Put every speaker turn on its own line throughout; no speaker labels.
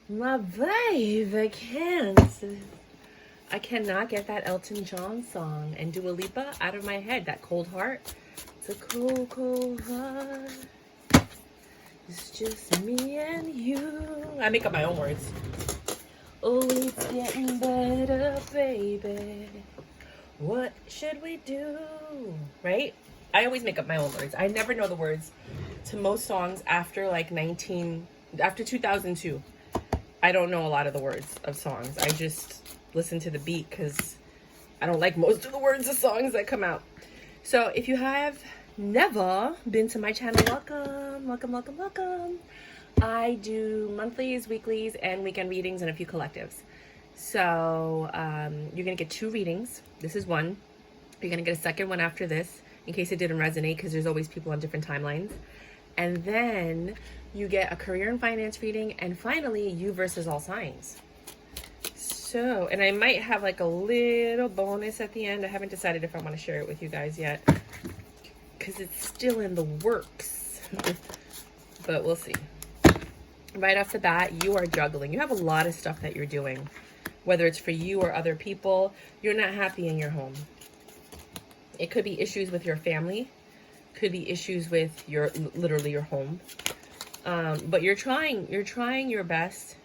My baby can't. I cannot get that Elton John song and Dua Lipa out of my head. That cold heart. It's a cold, cold heart. It's just me and you. I make up my own words. Oh, it's getting better, baby. What should we do? Right? I always make up my own words. I never know the words to most songs after like after 2002. I don't know a lot of the words of songs. I just listen to the beat because I don't like most of the words of songs that come out. So if you have never been to my channel, welcome, welcome, welcome, welcome. I do monthlies, weeklies, and weekend readings and a few collectives. So you're going to get 2 readings. This is one. You're going to get a second one after this in case it didn't resonate because there's always people on different timelines. And then you get a career and finance reading. And finally, you versus all signs. So, and I might have like a little bonus at the end. I haven't decided if I want to share it with you guys yet because it's still in the works. But we'll see. Right off the bat, you are juggling. You have a lot of stuff that you're doing. Whether it's for you or other people, you're not happy in your home. It could be issues with your family. Could be issues with literally your home. But you're trying your best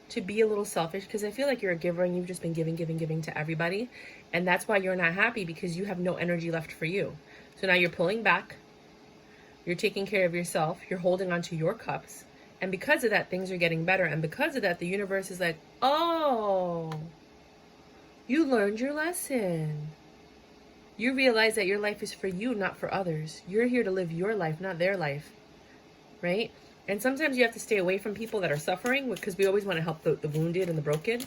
to be a little selfish because I feel like you're a giver and you've just been giving to everybody. And that's why you're not happy because you have no energy left for you. So now you're pulling back. You're taking care of yourself. You're holding on to your cups. And because of that, things are getting better. And because of that, the universe is like, oh, you learned your lesson. You realize that your life is for you, not for others. You're here to live your life, not their life. Right? And sometimes you have to stay away from people that are suffering because we always want to help the wounded and the broken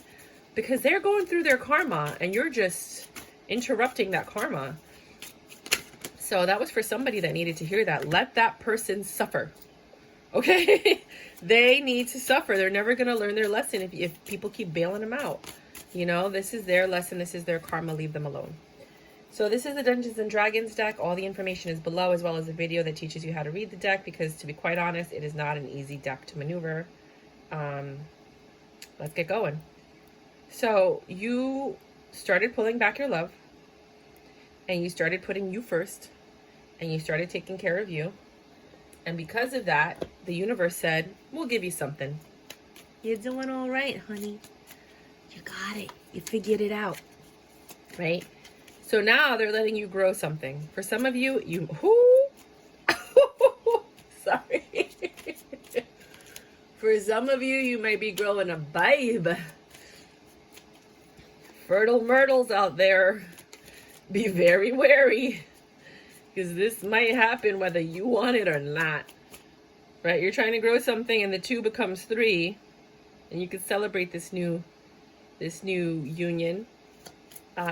because they're going through their karma and you're just interrupting that karma. So that was for somebody that needed to hear that. Let that person suffer. Okay? They need to suffer. They're never going to learn their lesson if people keep bailing them out. You know, this is their lesson. This is their karma. Leave them alone. So this is the Dungeons and Dragons deck. All the information is below, as well as a video that teaches you how to read the deck, because to be quite honest, it is not an easy deck to maneuver. Let's get going. So you started pulling back your love, and you started putting you first, and you started taking care of you. And because of that, the universe said, we'll give you something. You're doing all right, honey. You got it. You figured it out. Right? So now they're letting you grow something. For some of you, sorry. For some of you might be growing a babe. Fertile myrtles out there. Be very wary. Because this might happen whether you want it or not. Right? You're trying to grow something and the 2 becomes 3. And you can celebrate this new union.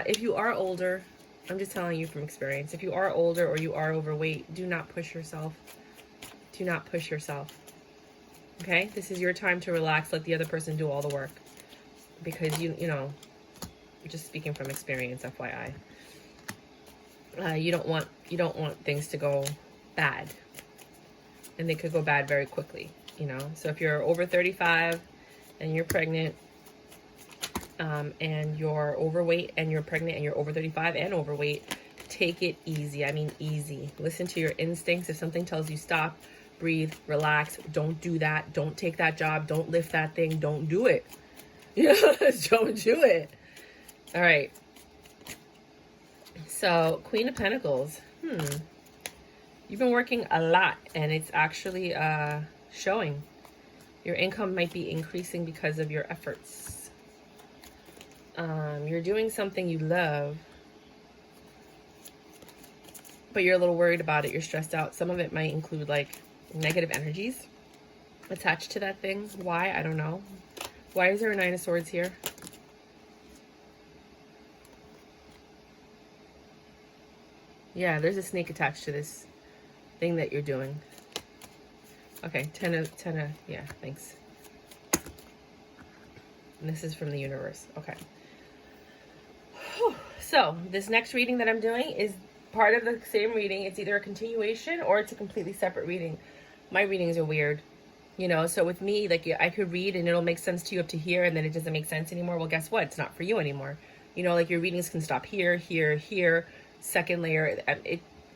If you are older, I'm just telling you from experience, if you are older or you are overweight, do not push yourself. Do not push yourself. Okay? This is your time to relax. Let the other person do all the work. Because, you know, just speaking from experience, FYI. You don't want things to go bad. And they could go bad very quickly, you know? So if you're over 35 and you're pregnant, and you're overweight and you're pregnant and you're over 35 and overweight, take it easy. I mean easy. Listen to your instincts. If something tells you stop, breathe, relax, don't do that. Don't take that job. Don't lift that thing. Don't do it. You know, don't do it. All right. So Queen of Pentacles. You've been working a lot and it's actually showing. Your income might be increasing because of your efforts. You're doing something you love, but you're a little worried about it. You're stressed out. Some of it might include like negative energies attached to that thing. Why? I don't know. Why is there a 9 of Swords here? Yeah, there's a snake attached to this thing that you're doing. Okay, 10 of, yeah, thanks. And this is from the universe. Okay. So this next reading that I'm doing is part of the same reading. It's either a continuation or it's a completely separate reading. My readings are weird. You know, so with me, like, I could read and it'll make sense to you up to here, and then it doesn't make sense anymore. Well, guess what? It's not for you anymore. You know, like, your readings can stop here, here, here, second layer.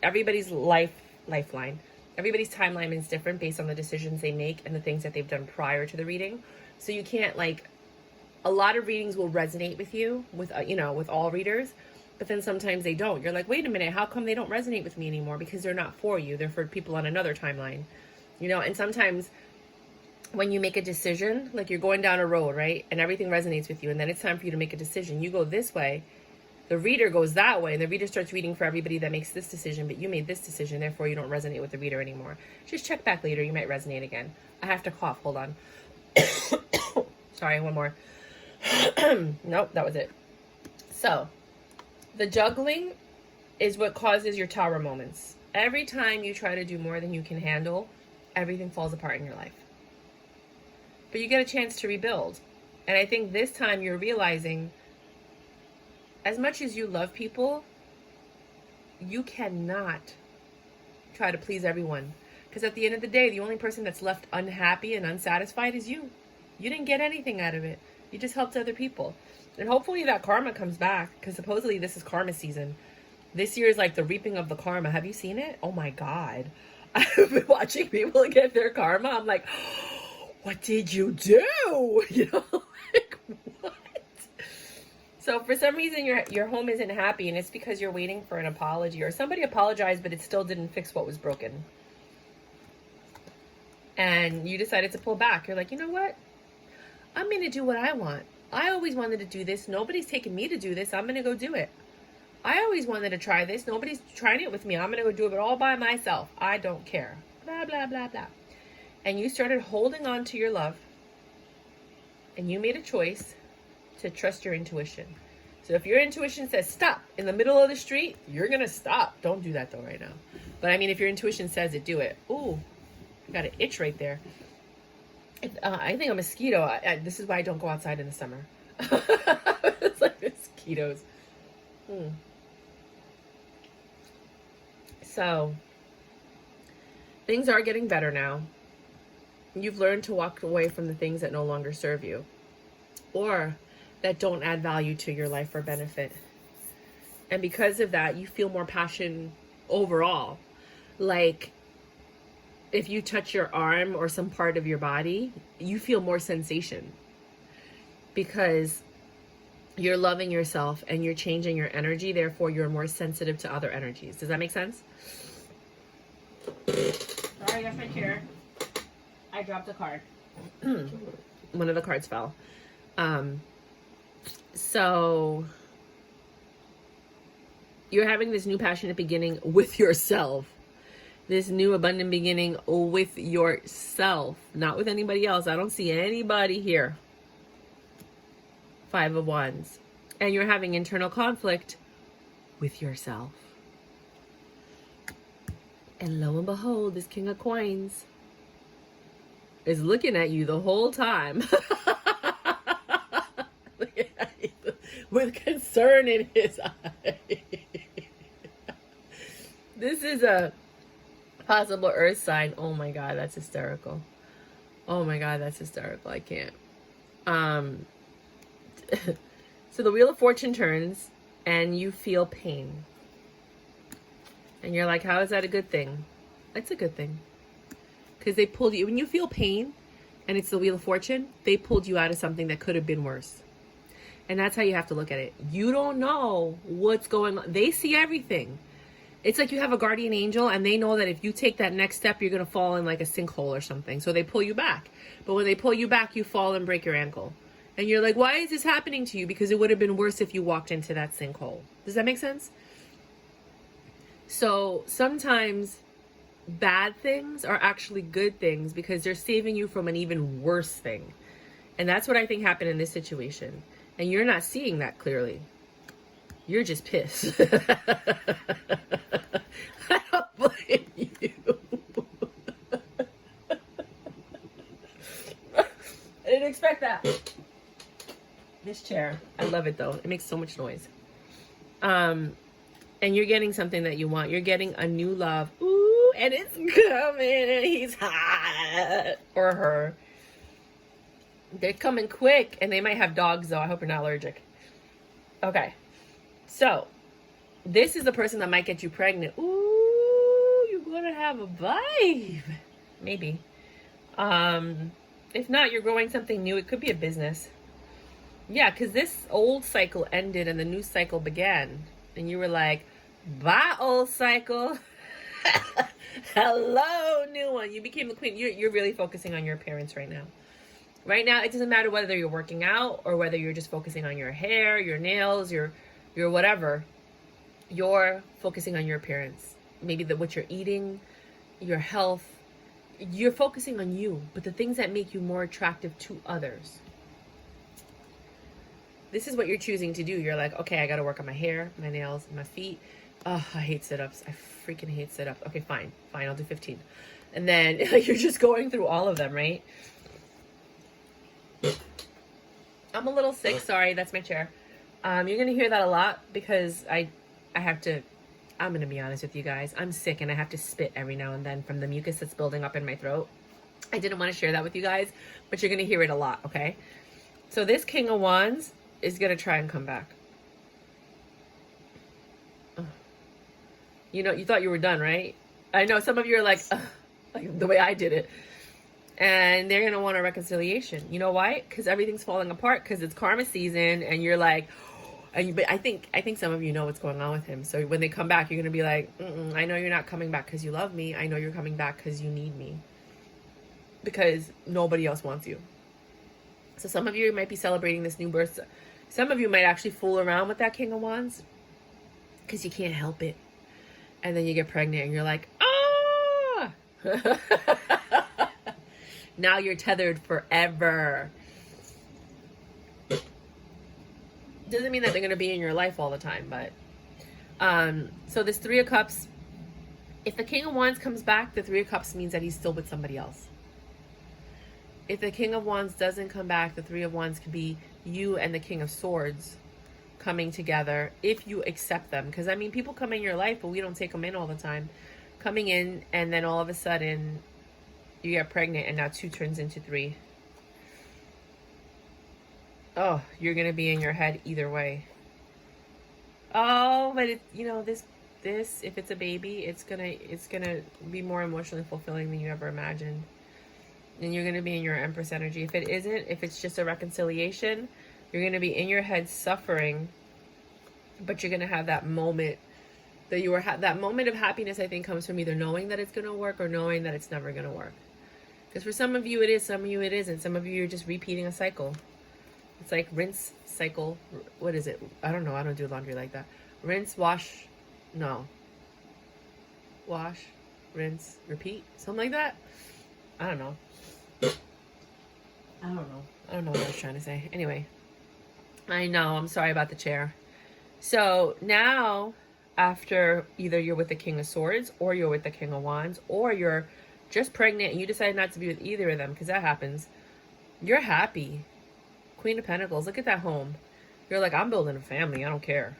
Everybody's lifeline. Everybody's timeline is different based on the decisions they make and the things that they've done prior to the reading. So you can't, like, a lot of readings will resonate with you, with, you know, with all readers, but then sometimes they don't. You're like, wait a minute, how come they don't resonate with me anymore? Because they're not for you. They're for people on another timeline, you know. And sometimes when you make a decision, like, you're going down a road, right? And everything resonates with you. And then it's time for you to make a decision. You go this way, the reader goes that way, and the reader starts reading for everybody that makes this decision, but you made this decision, therefore you don't resonate with the reader anymore. Just check back later. You might resonate again. I have to cough. Hold on. Sorry, one more. Nope, that was it. So, the juggling is what causes your tower moments. Every time you try to do more than you can handle, everything falls apart in your life. But you get a chance to rebuild. And I think this time you're realizing, as much as you love people, you cannot try to please everyone. Because at the end of the day, the only person that's left unhappy and unsatisfied is you. You didn't get anything out of it. You just helped other people. And hopefully that karma comes back, because supposedly this is karma season. This year is like the reaping of the karma. Have you seen it? Oh my God. I've been watching people get their karma. I'm like, what did you do? You know, like, what? So for some reason your home isn't happy, and it's because you're waiting for an apology, or somebody apologized but it still didn't fix what was broken. And you decided to pull back. You're like, you know what? I'm going to do what I want. I always wanted to do this. Nobody's taking me to do this. I'm going to go do it. I always wanted to try this. Nobody's trying it with me. I'm going to go do it all by myself. I don't care. Blah, blah, blah, blah. And you started holding on to your love, and you made a choice to trust your intuition. So if your intuition says stop in the middle of the street, you're going to stop. Don't do that though right now. But I mean, if your intuition says it, do it. Ooh, I got an itch right there. I think a mosquito. This is why I don't go outside in the summer. It's like mosquitoes. So things are getting better now. You've learned to walk away from the things that no longer serve you, or that don't add value to your life or benefit. And because of that, you feel more passion overall. Like, if you touch your arm or some part of your body, you feel more sensation, because you're loving yourself and you're changing your energy. Therefore, you're more sensitive to other energies. Does that make sense? Sorry, that's my chair. I dropped a card. One of the cards fell. So you're having this new passionate beginning with yourself. This new abundant beginning with yourself, not with anybody else. I don't see anybody here. 5 of Wands. And you're having internal conflict with yourself. And lo and behold, this King of Coins is looking at you the whole time. With concern in his eye. This is a possible earth sign. Oh my God, that's hysterical. Oh my God, that's hysterical. I can't. So the Wheel of Fortune turns and you feel pain. And you're like, how is that a good thing? It's a good thing. Because they pulled you. When you feel pain and it's the Wheel of Fortune, they pulled you out of something that could have been worse. And that's how you have to look at it. You don't know what's going on. They see everything. It's like you have a guardian angel and they know that if you take that next step, you're going to fall in like a sinkhole or something. So they pull you back. But when they pull you back, you fall and break your ankle. And you're like, why is this happening to you? Because it would have been worse if you walked into that sinkhole. Does that make sense? So sometimes bad things are actually good things because they're saving you from an even worse thing. And that's what I think happened in this situation. And you're not seeing that clearly. You're just pissed. I don't blame you. I didn't expect that. This chair. I love it though. It makes so much noise. And you're getting something that you want. You're getting a new love. Ooh, and it's coming and he's hot. or her. They're coming quick, and they might have dogs, though. I hope you're not allergic. Okay. So, this is the person that might get you pregnant. Ooh, you're going to have a vibe. Maybe. If not, you're growing something new. It could be a business. Yeah, because this old cycle ended and the new cycle began. And you were like, bye, old cycle. Hello, new one. You became the queen. You're really focusing on your appearance right now. Right now, it doesn't matter whether you're working out or whether you're just focusing on your hair, your nails, your whatever. You're focusing on your appearance. Maybe what you're eating, your health. You're focusing on you, but the things that make you more attractive to others. This is what you're choosing to do. You're like, okay, I got to work on my hair, my nails, my feet. Oh, I hate sit-ups. I freaking hate sit-ups. Okay, fine, I'll do 15. And then you're just going through all of them, right? I'm a little sick. Sorry, that's my chair. You're going to hear that a lot because I'm going to be honest with you guys. I'm sick and I have to spit every now and then from the mucus that's building up in my throat. I didn't want to share that with you guys, but you're going to hear it a lot, okay? So this King of Wands is going to try and come back. You know, you thought you were done, right? I know some of you are like the way I did it. And they're going to want a reconciliation. You know why? Because everything's falling apart because it's karma season and you're like, but I think some of you know what's going on with him. So when they come back, you're going to be like, I know you're not coming back because you love me. I know you're coming back because you need me. Because nobody else wants you. So some of you might be celebrating this new birth. Some of you might actually fool around with that King of Wands because you can't help it. And then you get pregnant and you're like, ah! Now you're tethered forever. Doesn't mean that they're going to be in your life all the time, but so this Three of Cups, if the King of Wands comes back, the Three of Cups means that he's still with somebody else. If the King of Wands doesn't come back, the Three of Wands could be you and the King of Swords coming together if you accept them. Because I mean, people come in your life, but we don't take them in all the time. Coming in, and then all of a sudden you get pregnant, and now 2 turns into 3. Oh, you're gonna be in your head either way. Oh, but this if it's a baby, it's gonna be more emotionally fulfilling than you ever imagined. And you're gonna be in your Empress energy. If it isn't, if it's just a reconciliation, you're gonna be in your head suffering, but you're gonna have that moment that moment of happiness. I think comes from either knowing that it's gonna work or knowing that it's never gonna work. Because for some of you it is, some of you it isn't. Some of you are just repeating a cycle. It's like rinse, cycle. What is it? I don't know. I don't do laundry like that. Rinse, wash. No. Wash, rinse, repeat. Something like that. I don't know. I don't know what I was trying to say. Anyway. I know. I'm sorry about the chair. So now, after either you're with the King of Swords or you're with the King of Wands or you're just pregnant and you decide not to be with either of them, because that happens, you're happy. Queen of Pentacles, look at that home. You're like, I'm building a family. I don't care.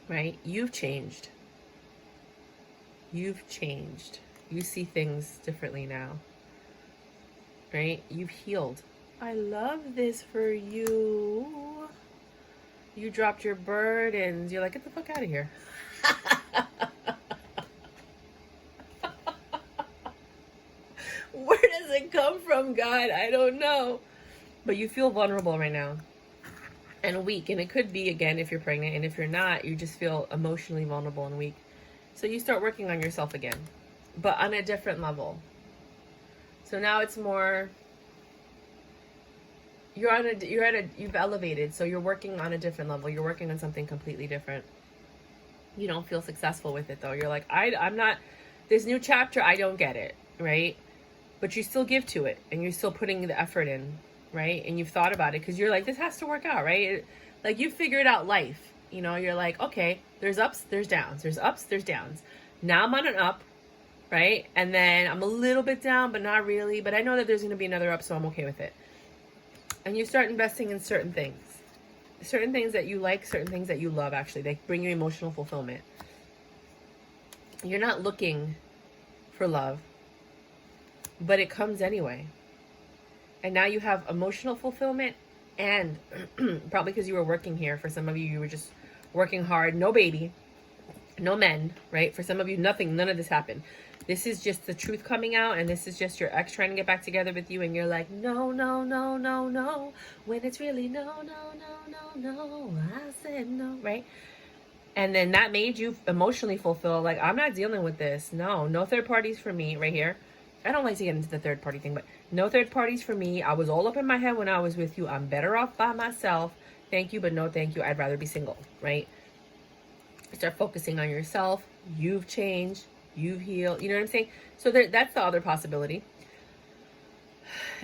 Right? You've changed. You've changed. You see things differently now. Right? You've healed. I love this for you. You dropped your burdens. You're like, get the fuck out of here. Where does it come from, God? I don't know. But you feel vulnerable right now and weak. And it could be, again, if you're pregnant. And if you're not, you just feel emotionally vulnerable and weak. So you start working on yourself again, but on a different level. So now it's more, you've elevated. So you're working on a different level. You're working on something completely different. You don't feel successful with it though. You're like, I'm not, this new chapter, I don't get it. Right? But you still give to it and you're still putting the effort in. Right? And you've thought about it because you're like, this has to work out, right? Like you figured out life, you're like, okay, there's ups, there's downs, there's ups, there's downs. Now I'm on an up, right? And then I'm a little bit down, but not really, but I know that there's going to be another up, so I'm okay with it. And you start investing in certain things that you like, certain things that you love, actually, they bring you emotional fulfillment. You're not looking for love. but it comes anyway. And now you have emotional fulfillment, and probably because you were working here. For some of you, you were just working hard. No baby, no men, right? For some of you, nothing, none of this happened. This is just the truth coming out, and this is just your ex trying to get back together with you, and you're like, no, no, no, no, no, when it's really no, no, no, no, no, I said no, right? And then that made you emotionally fulfilled, like, I'm not dealing with this. No, no third parties for me right here. I don't like to get into the third party thing, but no third parties for me. I was all up in my head when I was with you. I'm better off by myself. Thank you, but no thank you. I'd rather be single, right? Start focusing on yourself. You've changed. You've healed. You know what I'm saying? So that's the other possibility.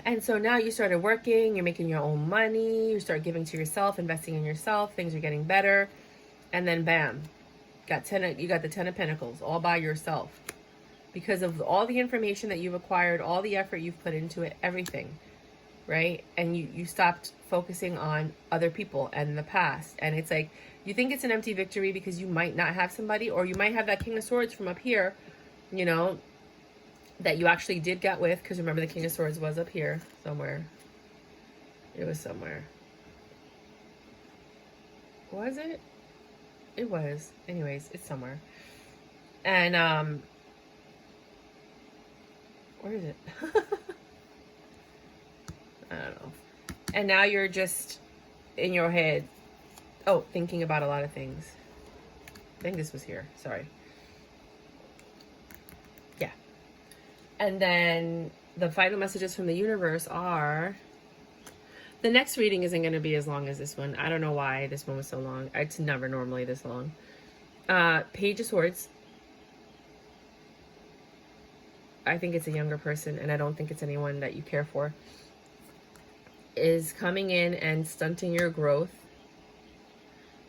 And so now you started working. You're making your own money. You start giving to yourself, investing in yourself. Things are getting better. And then bam, you got the 10 of Pentacles all by yourself. Because of all the information that you've acquired, all the effort you've put into it, everything, right? And you stopped focusing on other people and the past. And it's like, you think it's an empty victory because you might not have somebody, or you might have that King of Swords from up here, you know, that you actually did get with. Because remember, the King of Swords was up here somewhere. It was somewhere. Was it? It was. Anyways, it's somewhere. And, where is it? I don't know. And now you're just in your head, thinking about a lot of things. I think this was here. Sorry. Yeah. And then the final messages from the universe are, the next reading isn't going to be as long as this one. I don't know why this one was so long. It's never normally this long. Page of Swords. I think it's a younger person, and I don't think it's anyone that you care for, is coming in and stunting your growth.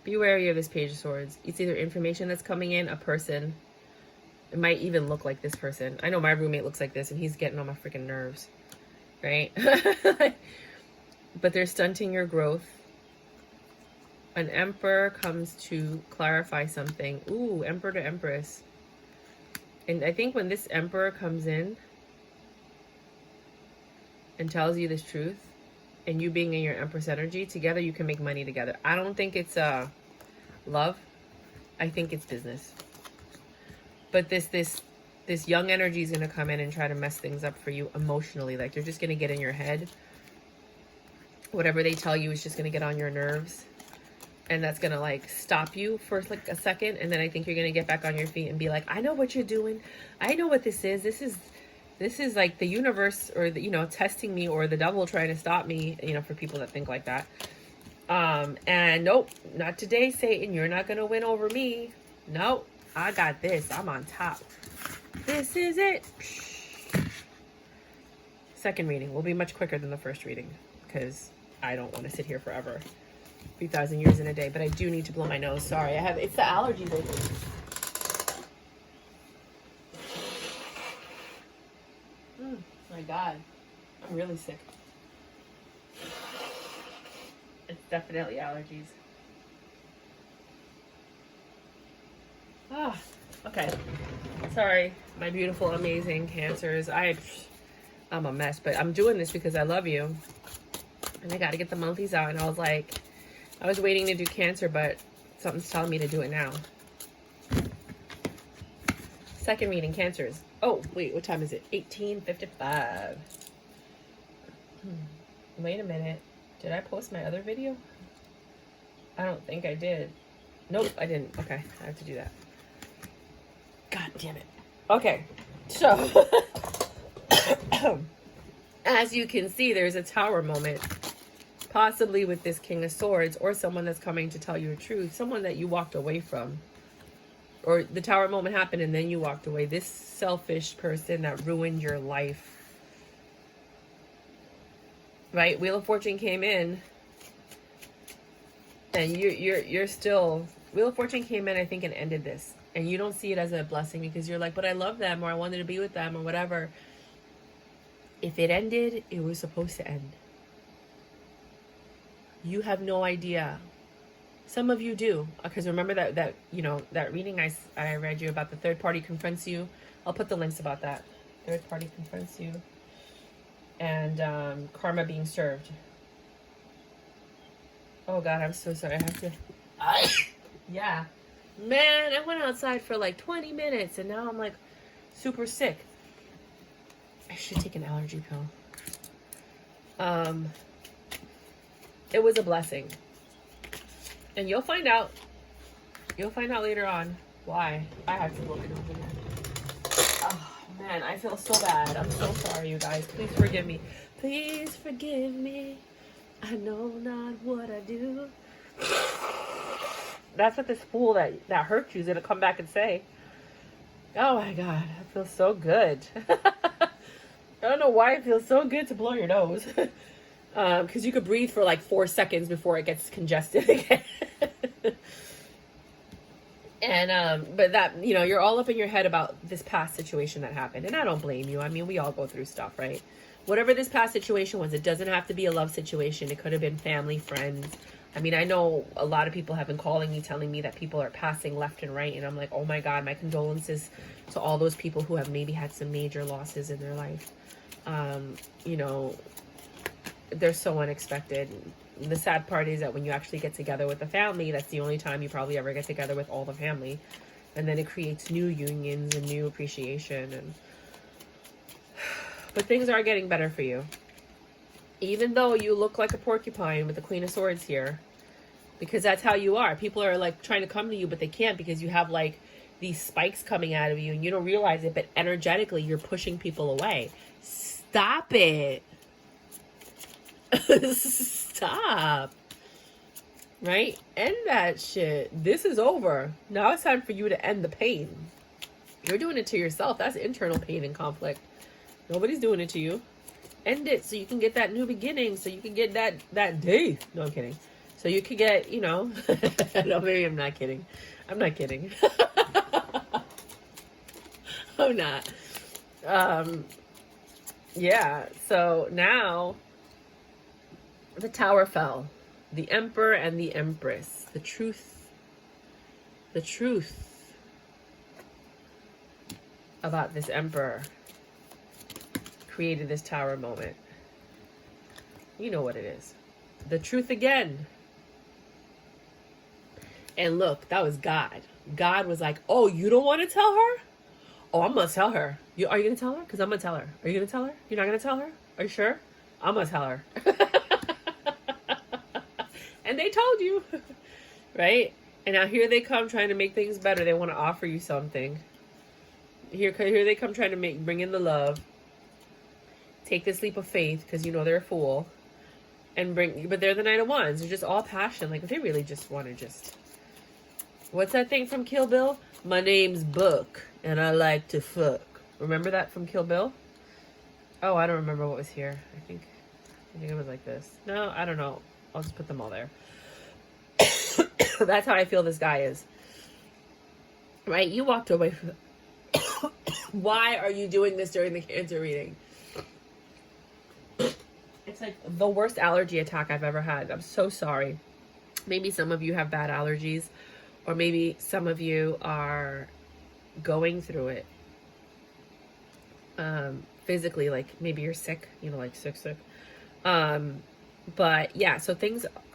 Be wary of this Page of Swords. It's either information that's coming in, a person. It might even look like this person. I know my roommate looks like this, and he's getting on my freaking nerves, right? But they're stunting your growth. An Emperor comes to clarify something. Ooh, Emperor to Empress. And I think when this Emperor comes in and tells you this truth, and you being in your Empress energy, together you can make money together. I don't think it's love. I think it's business. But this young energy is going to come in and try to mess things up for you emotionally. Like, they're just going to get in your head. Whatever they tell you is just going to get on your nerves. And that's going to, like, stop you for, like, a second. And then I think you're going to get back on your feet and be like, I know what you're doing. I know what this is. This is like the universe, or the, testing me, or the devil trying to stop me, for people that think like that. And nope, not today, Satan. You're not going to win over me. Nope, I got this. I'm on top. This is it. Second reading will be much quicker than the first reading, because I don't want to sit here forever. 3,000 years in a day, but I do need to blow my nose. Sorry, it's the allergies, I think. My God, I'm really sick. It's definitely allergies. Okay. Sorry, my beautiful, amazing Cancers. I'm a mess, but I'm doing this because I love you. And I got to get the monthlies out. And I was like, I was waiting to do Cancer, but something's telling me to do it now. Second reading, Cancers. Oh, wait, what time is it? 18:55. Wait a minute. Did I post my other video? I don't think I did. Nope, I didn't. Okay, I have to do that. God damn it. Okay, so as you can see, there's a Tower moment. Possibly with this King of Swords, or someone that's coming to tell you the truth. Someone that you walked away from. Or the Tower moment happened and then you walked away. This selfish person that ruined your life. Right? Wheel of Fortune came in. And you're still... Wheel of Fortune came in, I think, and ended this. And you don't see it as a blessing because you're like, but I love them, or I wanted to be with them, or whatever. If it ended, it was supposed to end. You have no idea. Some of you do, because remember that reading I read you about the third party confronts you. I'll put the links about that. Third party confronts you. and karma being served. Oh God, I'm so sorry. I have to. Yeah. Man, I went outside for like 20 minutes and now I'm like super sick. I should take an allergy pill. It was a blessing. And you'll find out. You'll find out later on why. I have to look it over again. Oh man, I feel so bad. I'm so sorry, you guys. Please forgive me. Please forgive me. I know not what I do. That's what this fool that hurt you is gonna come back and say. Oh my God, I feel so good. I don't know why it feels so good to blow your nose. Because you could breathe for like 4 seconds before it gets congested again. And but that, you know, you're all up in your head about this past situation that happened, and I don't blame you. I mean, we all go through stuff, right? Whatever this past situation was, it doesn't have to be a love situation. It could have been family, friends. I mean, I know a lot of people have been calling me, telling me that people are passing left and right, and I'm like, oh my God, my condolences to all those people who have maybe had some major losses in their life. You know, they're so unexpected. The sad part is that when you actually get together with the family, that's the only time you probably ever get together with all the family. And then it creates new unions and new appreciation. And but things are getting better for you. Even though you look like a porcupine with the Queen of Swords here. Because that's how you are. People are like trying to come to you, but they can't because you have like these spikes coming out of you and you don't realize it. But energetically, you're pushing people away. Stop it. Stop. Right? End that shit. This is over. Now it's time for you to end the pain. You're doing it to yourself. That's internal pain and conflict. Nobody's doing it to you. End it so you can get that new beginning. So you can get that day. No, I'm kidding. So you could get, you know. No, maybe I'm not kidding. I'm not kidding. I'm not. Yeah. So now the Tower fell. The Emperor and the Empress. The truth about this Emperor created this Tower moment. You know what it is. The truth again. And look, that was God. God was like, oh, you don't want to tell her? Oh, I'm going to tell her. Are you going to tell her? Because I'm going to tell her. Are you going to tell her? You're not going to tell her? Are you sure? I'm going to tell her. And they told you. Right? And now here they come trying to make things better. They want to offer you something. Here they come trying to bring in the love. Take this leap of faith because you know they're a fool. But they're the Knight of Wands. They're just all passion. Like, they really just want to just... What's that thing from Kill Bill? My name's Book, and I like to fuck. Remember that from Kill Bill? Oh, I don't remember what was here. I think it was like this. No, I don't know. I'll just put them all there. That's how I feel this guy is. Right? You walked away from... Why are you doing this during the Cancer reading? It's like the worst allergy attack I've ever had. I'm so sorry. Maybe some of you have bad allergies, or maybe some of you are going through it physically, like maybe you're sick, you know, like sick. But yeah, so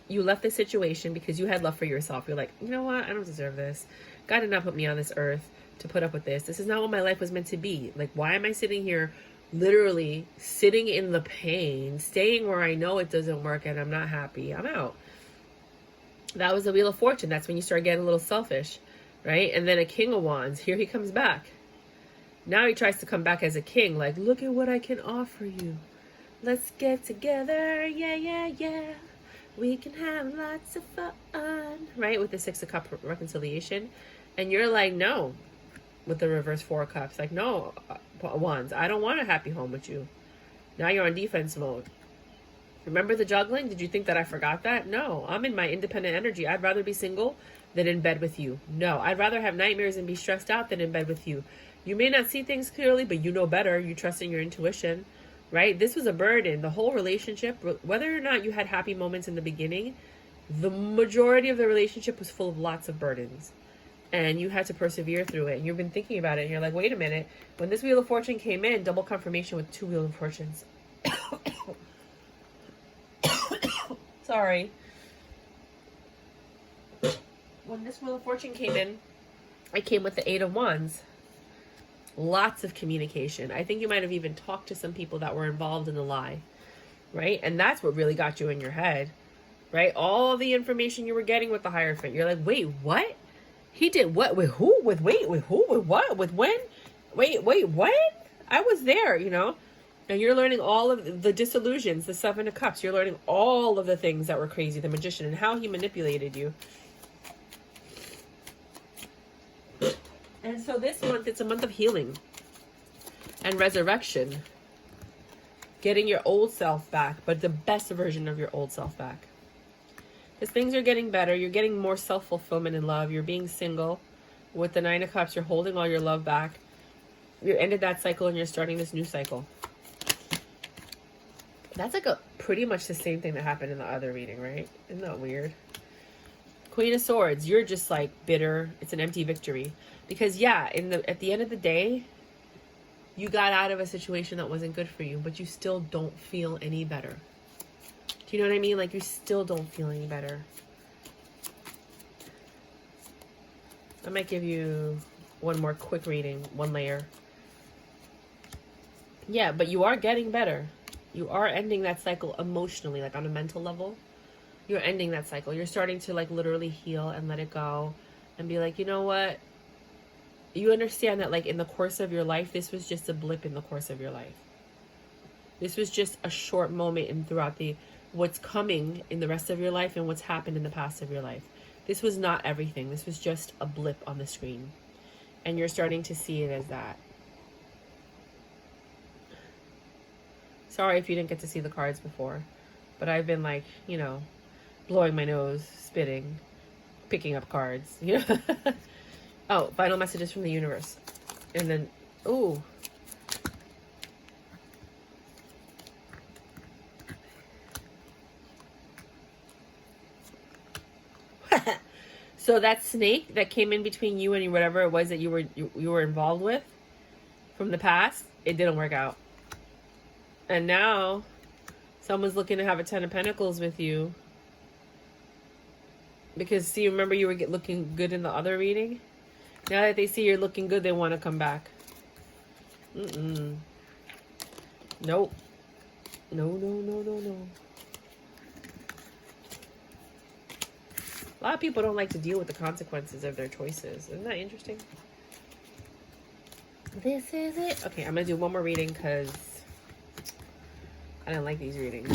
you left this situation because you had love for yourself. You're like, you know what? I don't deserve this. God did not put me on this earth to put up with this. This is not what my life was meant to be. Like, why am I sitting here literally sitting in the pain, staying where I know it doesn't work and I'm not happy? I'm out. That was the Wheel of Fortune. That's when you start getting a little selfish, right? And then a King of Wands. Here he comes back. Now he tries to come back as a king. Like, look at what I can offer you. Let's get together. Yeah, yeah, yeah. We can have lots of fun. Right? With the Six of Cups reconciliation. And you're like, no. With the reverse Four of Cups. Like, no, Wands. I don't want a happy home with you. Now you're on defense mode. Remember the juggling? Did you think that I forgot that? No, I'm in my independent energy. I'd rather be single than in bed with you. No, I'd rather have nightmares and be stressed out than in bed with you. You may not see things clearly, but you know better. You trust in your intuition, right? This was a burden. The whole relationship, whether or not you had happy moments in the beginning, the majority of the relationship was full of lots of burdens. And you had to persevere through it. And you've been thinking about it. And you're like, wait a minute. When this Wheel of Fortune came in, double confirmation with two Wheel of Fortunes. Sorry. When this Wheel of Fortune came in, it came with the 8 of Wands. Lots of communication. I think you might have even talked to some people that were involved in the lie, right? And that's what really got you in your head, right? All the information you were getting with the Hierophant. You're like, wait, what? He did what? With who? With wait? With who? With what? With when? Wait, what? I was there, you know? And you're learning all of the disillusions, the 7 of Cups. You're learning all of the things that were crazy, the Magician, and how he manipulated you. And so this month, it's a month of healing and resurrection. Getting your old self back, but the best version of your old self back. Because things are getting better. You're getting more self-fulfillment in love. You're being single. With the 9 of Cups, you're holding all your love back. You ended that cycle and you're starting this new cycle. That's like pretty much the same thing that happened in the other reading, right? Isn't that weird? Queen of Swords, you're just like bitter. It's an empty victory. Because yeah, at the end of the day, you got out of a situation that wasn't good for you, but you still don't feel any better. Do you know what I mean? Like, you still don't feel any better. I might give you one more quick reading, one layer. Yeah, but you are getting better. You are ending that cycle emotionally, like on a mental level. You're ending that cycle. You're starting to like literally heal and let it go and be like, you know what? You understand that like in the course of your life, this was just a blip in the course of your life. This was just a short moment in throughout what's coming in the rest of your life and what's happened in the past of your life. This was not everything. This was just a blip on the screen. And you're starting to see it as that. Sorry if you didn't get to see the cards before, but I've been like, you know, blowing my nose, spitting, picking up cards, you know. Oh, final messages from the universe. And then, ooh. So that snake that came in between you and whatever it was that you were involved with from the past, it didn't work out. And now someone's looking to have a 10 of Pentacles with you. Because, see, remember you were looking good in the other reading? Now that they see you're looking good, they want to come back. Nope. No. A lot of people don't like to deal with the consequences of their choices. Isn't that interesting? This is it. Okay, I'm going to do one more reading because I didn't like these readings.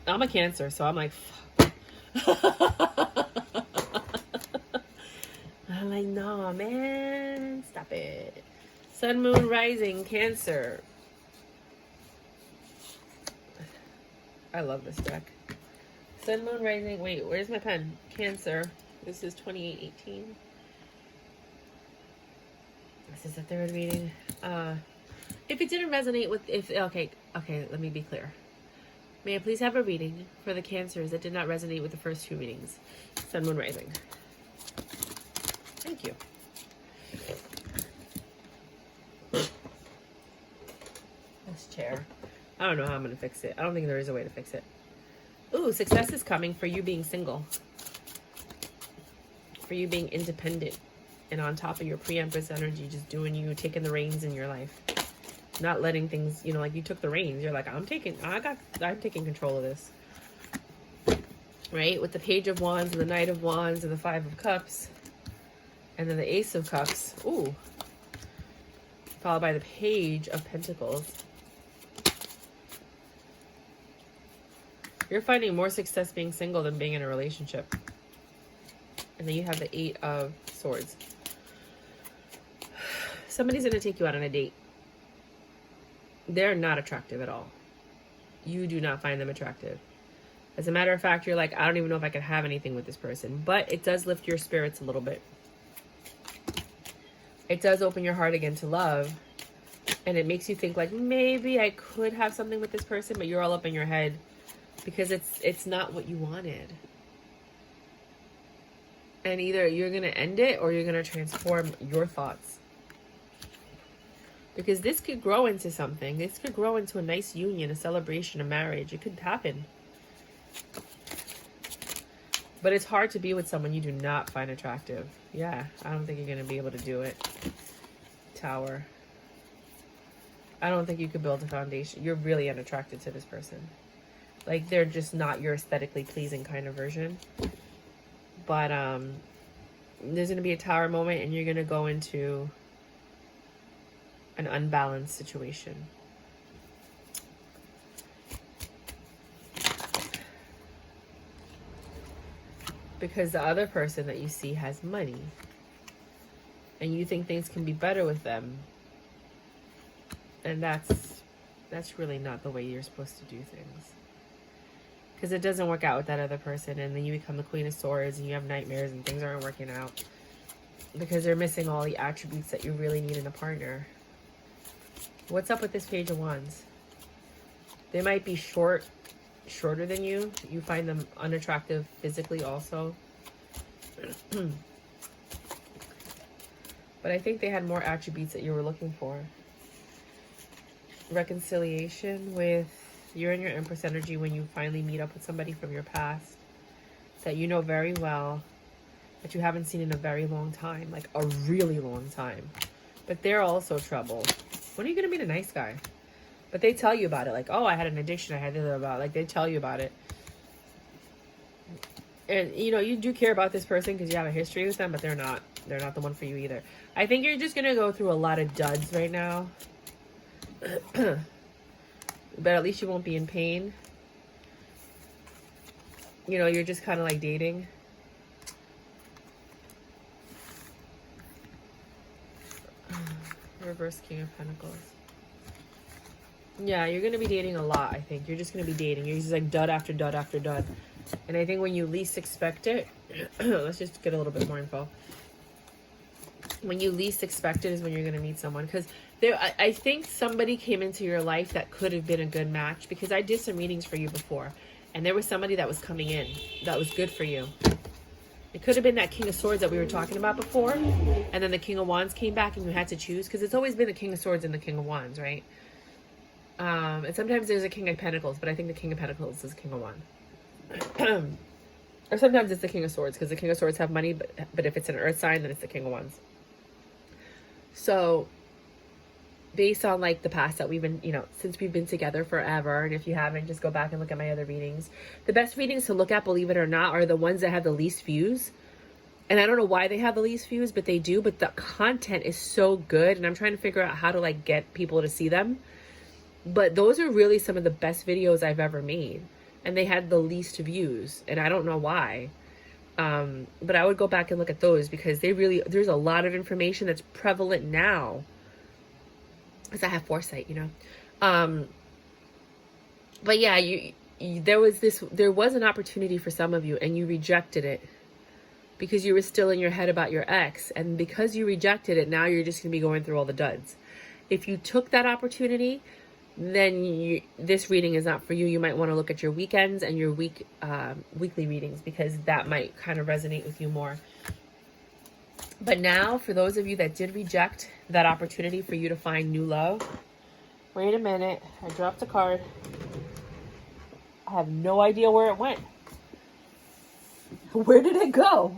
I'm a Cancer, so I'm like, fuck. I'm like, no, man. Stop it. Sun, Moon, Rising, Cancer. I love this deck. Sun, Moon, Rising. Wait, where's my pen? Cancer. This is 2818. This is the third reading. If it didn't resonate with... Okay, let me be clear. May I please have a reading for the Cancers that did not resonate with the first two readings? Sun, Moon, Rising. Thank you. This chair. I don't know how I'm going to fix it. I don't think there is a way to fix it. Ooh, success is coming for you being single. For you being independent. And on top of your pre-Empress energy, just doing you, taking the reins in your life. Not letting things, you know, like you took the reins. You're like, I'm taking control of this. Right? With the Page of Wands and the Knight of Wands and the Five of Cups. And then the Ace of Cups. Ooh. Followed by the Page of Pentacles. You're finding more success being single than being in a relationship. And then you have the Eight of Swords. Somebody's going to take you out on a date. They're not attractive at all. You do not find them attractive. As a matter of fact, you're like, I don't even know if I could have anything with this person. But it does lift your spirits a little bit. It does open your heart again to love. And it makes you think like, maybe I could have something with this person, but you're all up in your head. Because it's not what you wanted. And either you're going to end it or you're going to transform your thoughts. Because this could grow into something. This could grow into a nice union, a celebration, a marriage. It could happen. But it's hard to be with someone you do not find attractive. Yeah, I don't think you're going to be able to do it. Tower. I don't think you could build a foundation. You're really unattracted to this person. Like, they're just not your aesthetically pleasing kind of version. But there's going to be a tower moment, and you're going to go into an unbalanced situation. Because the other person that you see has money. And you think things can be better with them. And that's really not the way you're supposed to do things. Because it doesn't work out with that other person. And then you become the Queen of Swords and you have nightmares and things aren't working out. Because they're missing all the attributes that you really need in a partner. What's up with this Page of Wands? They might be shorter than you. You find them unattractive physically also. But I think they had more attributes that you were looking for. Reconciliation with you're in your Empress energy when you finally meet up with somebody from your past that you know very well, that you haven't seen in a very long time, like a really long time. But they're also trouble. When are you going to meet a nice guy? But they tell you about it. Like, oh, I had an addiction. I had this about. Like, they tell you about it. And, you know, you do care about this person because you have a history with them, but they're not the one for you either. I think you're just going to go through a lot of duds right now. But at least you won't be in pain. You know, you're just kind of like dating. Reverse King of Pentacles. Yeah, you're going to be dating a lot, I think. You're just going to be dating. You're just like dud after dud after dud. And I think when you least expect it, let's just get a little bit more info. When you least expect it is when you're going to meet someone. Because I think somebody came into your life that could have been a good match. Because I did some readings for you before. And there was somebody that was coming in that was good for you. It could have been that King of Swords that we were talking about before. And then the King of Wands came back and you had to choose. Because it's always been the King of Swords and the King of Wands, right? And sometimes there's a King of Pentacles. But I think the King of Pentacles is King of Wands. Or sometimes it's the King of Swords. Because the King of Swords have money. But if it's an earth sign, then it's the King of Wands. So, based on like the past that we've been, you know, since we've been together forever, and if you haven't, just go back and look at my other readings. The best readings to look at, believe it or not, are the ones that have the least views. And I don't know why they have the least views, but they do. But the content is so good, and I'm trying to figure out how to like get people to see them. But those are really some of the best videos I've ever made, and they had the least views, and I don't know why. But I would go back and look at those because there's a lot of information that's prevalent now. Because I have foresight, you know. But yeah, there was an opportunity for some of you and you rejected it because you were still in your head about your ex. And because you rejected it, now you're just going to be going through all the duds. If you took that opportunity, then this reading is not for you. You might want to look at your weekends and your weekly readings because that might kind of resonate with you more. But now, for those of you that did reject that opportunity for you to find new love, wait a minute. I dropped a card. I have no idea where it went. Where did it go?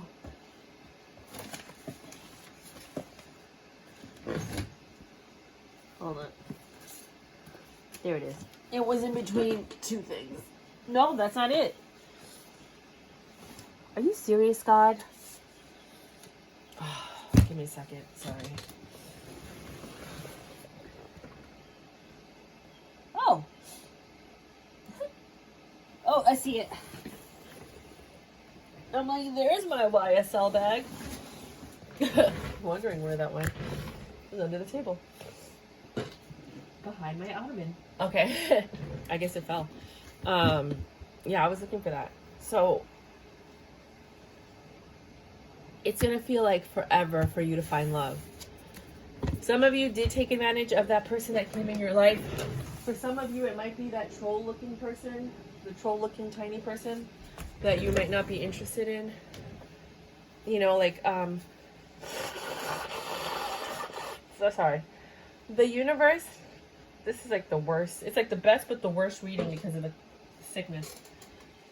Hold on. There it is. It was in between two things. No, that's not it. Are you serious, God? Give me a second. Sorry. Oh. Oh, I see it. I'm like, there's my YSL bag. Wondering where that went. It was under the table. Behind my ottoman. Okay. I guess it fell. Yeah, I was looking for that. So it's going to feel like forever for you to find love. Some of you did take advantage of that person that came in your life. For some of you, it might be that troll-looking person, the troll-looking tiny person that you might not be interested in. You know, like, so sorry. The universe, this is like the worst. It's like the best but the worst reading because of the sickness.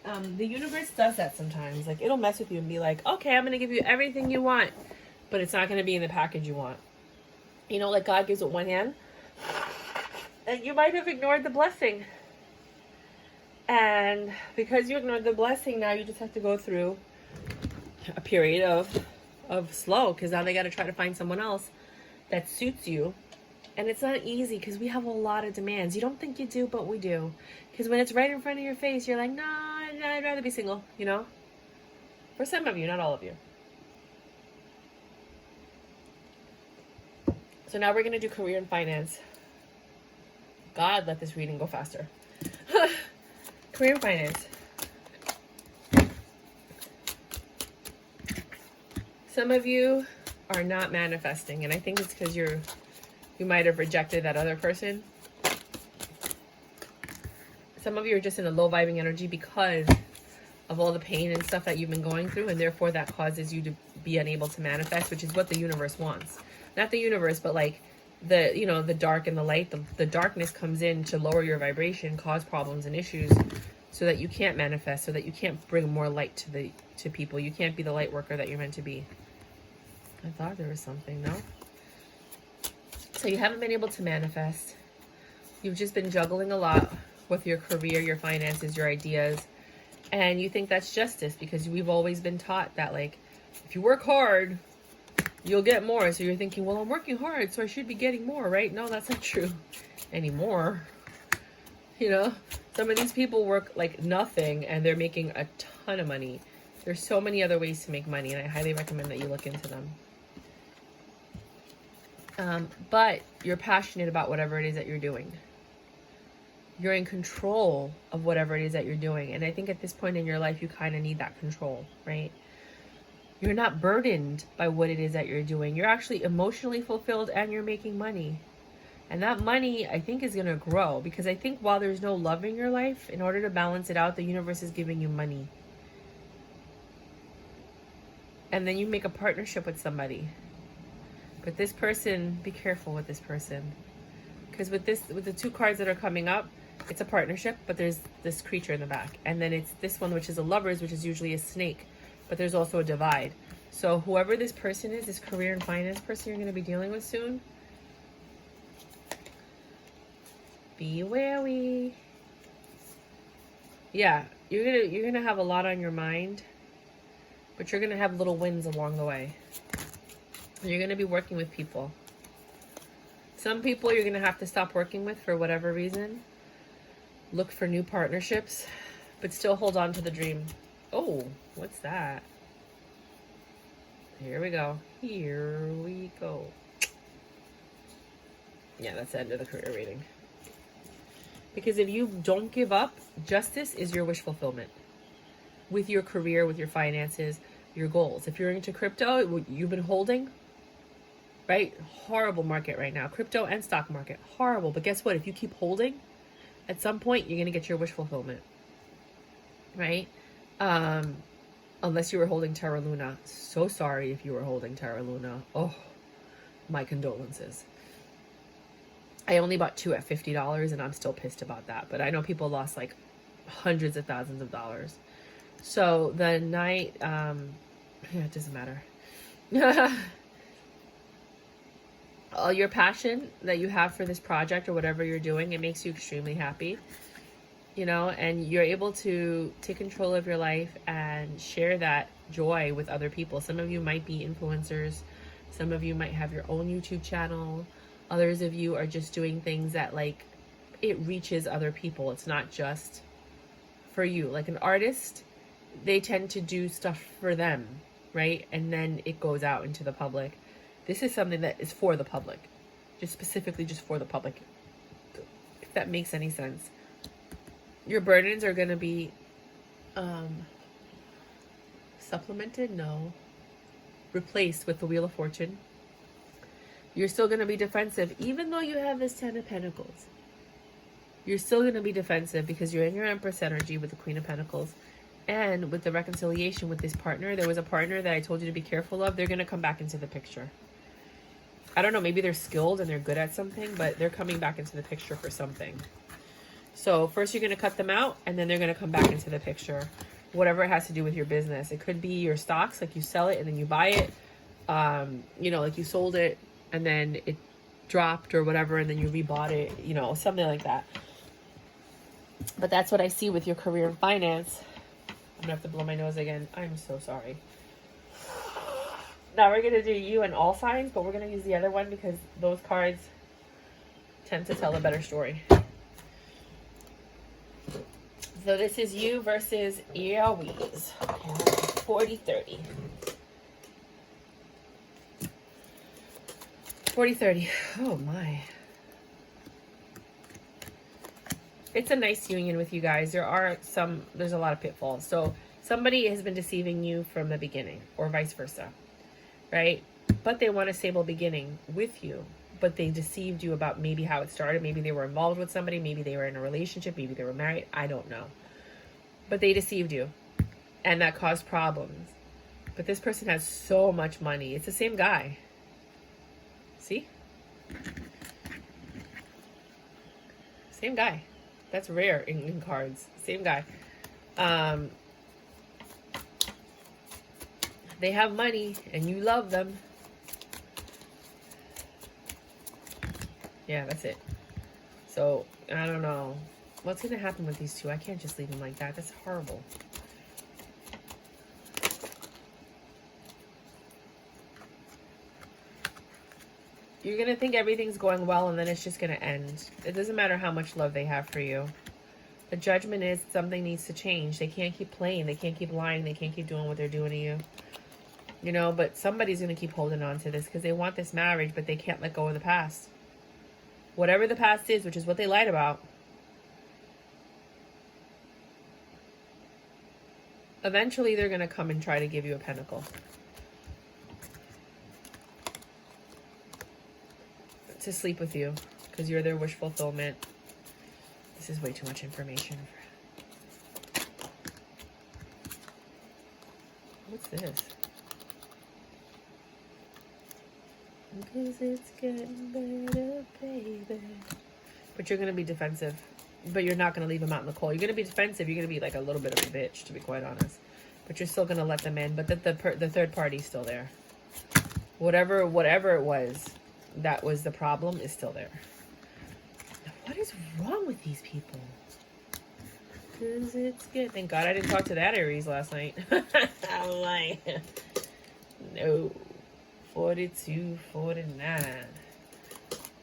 The universe does that sometimes. Like, it'll mess with you and be like, okay, I'm going to give you everything you want, but it's not going to be in the package you want. You know, like God gives with one hand, and you might have ignored the blessing. And because you ignored the blessing, now you just have to go through a period of slow, because now they got to try to find someone else that suits you. And it's not easy because we have a lot of demands. You don't think you do, but we do. Because when it's right in front of your face, you're like, nah, I'd rather be single, you know? For some of you, not all of you. So now we're going to do career and finance. God, let this reading go faster. Career and finance. Some of you are not manifesting, and I think it's because you might have rejected that other person. Some of you are just in a low vibing energy because of all the pain and stuff that you've been going through, and therefore that causes you to be unable to manifest, which is what the universe wants. Not the universe, but like the, you know, the dark and the light. The darkness comes in to lower your vibration, cause problems and issues, so that you can't manifest, so that you can't bring more light to people. You can't be the light worker that you're meant to be. I thought there was something, no? So you haven't been able to manifest. You've just been juggling a lot with your career, your finances, your ideas. And you think that's justice because we've always been taught that, like, if you work hard, you'll get more. So you're thinking, well, I'm working hard, so I should be getting more, right? No, that's not true anymore. You know, some of these people work like nothing and they're making a ton of money. There's so many other ways to make money, and I highly recommend that you look into them. But you're passionate about whatever it is that you're doing. You're in control of whatever it is that you're doing. And I think at this point in your life, you kind of need that control, right? You're not burdened by what it is that you're doing. You're actually emotionally fulfilled and you're making money. And that money, I think, is going to grow, because I think while there's no love in your life, in order to balance it out, the universe is giving you money. And then you make a partnership with somebody. But this person, be careful with this person. Because with the two cards that are coming up, it's a partnership, but there's this creature in the back. And then it's this one, which is a lovers, which is usually a snake. But there's also a divide. So whoever this person is, this career and finance person you're going to be dealing with soon, be wary. Yeah, you're gonna have a lot on your mind, but you're gonna have little wins along the way. You're gonna be working with people. Some people you're gonna have to stop working with for whatever reason. Look for new partnerships, but still hold on to the dream. Oh, what's that? Here we go. Here we go. Yeah, that's the end of the career reading. Because if you don't give up, justice is your wish fulfillment. With your career, with your finances, your goals. If you're into crypto, you've been holding, right? Horrible market right now. Crypto and stock market, horrible. But guess what? If you keep holding, at some point, you're going to get your wish fulfillment, right? Unless you were holding Terra Luna. So sorry if you were holding Terra Luna. Oh, my condolences. I only bought 2 at $50 and I'm still pissed about that. But I know people lost like hundreds of thousands of dollars. So the night, yeah, it doesn't matter. All your passion that you have for this project or whatever you're doing, it makes you extremely happy, you know, and you're able to take control of your life and share that joy with other people. Some of you might be influencers. Some of you might have your own YouTube channel. Others of you are just doing things that, like, it reaches other people. It's not just for you. Like an artist, they tend to do stuff for them, right? And then it goes out into the public. This is something that is for the public. Just specifically just for the public. If that makes any sense. Your burdens are going to be supplemented? No. Replaced with the Wheel of Fortune. You're still going to be defensive, even though you have this 10 of Pentacles. You're still going to be defensive because you're in your Empress energy with the Queen of Pentacles. And with the reconciliation with this partner, there was a partner that I told you to be careful of. They're going to come back into the picture. I don't know, maybe they're skilled and they're good at something, but they're coming back into the picture for something. So first you're going to cut them out, and then they're going to come back into the picture. Whatever it has to do with your business. It could be your stocks, like you sell it and then you buy it. You know, like you sold it and then it dropped or whatever, and then you rebought it, you know, something like that. But that's what I see with your career and finance. I'm gonna have to blow my nose again. I'm so sorry. Now we're gonna do you and all signs, but we're gonna use the other one because those cards tend to tell a better story. So this is you versus Aries. 40-30. 40-30. Oh my. It's a nice union with you guys. There's a lot of pitfalls. So somebody has been deceiving you from the beginning, or vice versa, right? But they want a stable beginning with you, but they deceived you about maybe how it started. Maybe they were involved with somebody. Maybe they were in a relationship. Maybe they were married. I don't know. But they deceived you, and that caused problems. But this person has so much money. It's the same guy. See? Same guy. That's rare in cards. Same guy. They have money and you love them. Yeah, that's it. So, I don't know. What's going to happen with these two? I can't just leave them like that. That's horrible. You're going to think everything's going well, and then it's just going to end. It doesn't matter how much love they have for you. The judgment is something needs to change. They can't keep playing. They can't keep lying. They can't keep doing what they're doing to you. You know, but somebody's going to keep holding on to this because they want this marriage, but they can't let go of the past. Whatever the past is, which is what they lied about. Eventually, they're going to come and try to give you a pentacle. To sleep with you because you're their wish fulfillment. This is way too much information. What's this? Because it's getting better, baby. But you're going to be defensive. But you're not going to leave them out in the cold. You're going to be defensive. You're going to be like a little bit of a bitch, to be quite honest. But you're still going to let them in. But the third party's still there. Whatever it was, that was the problem, is still there. What is wrong with these people? Because it's good. Thank God I didn't talk to that Aries last night. I'm like, no. 42, 49.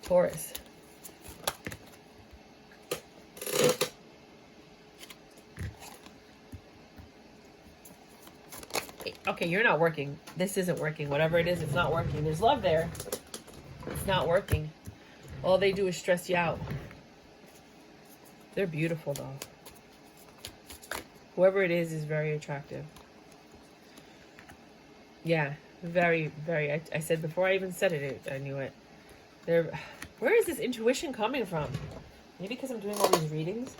Taurus. Okay, you're not working. This isn't working. Whatever it is, it's not working. There's love there. It's not working. All they do is stress you out. They're beautiful, though. Whoever it is very attractive. Yeah, very, very. I said before I even said it, I knew it. Where is this intuition coming from? Maybe because I'm doing all these readings.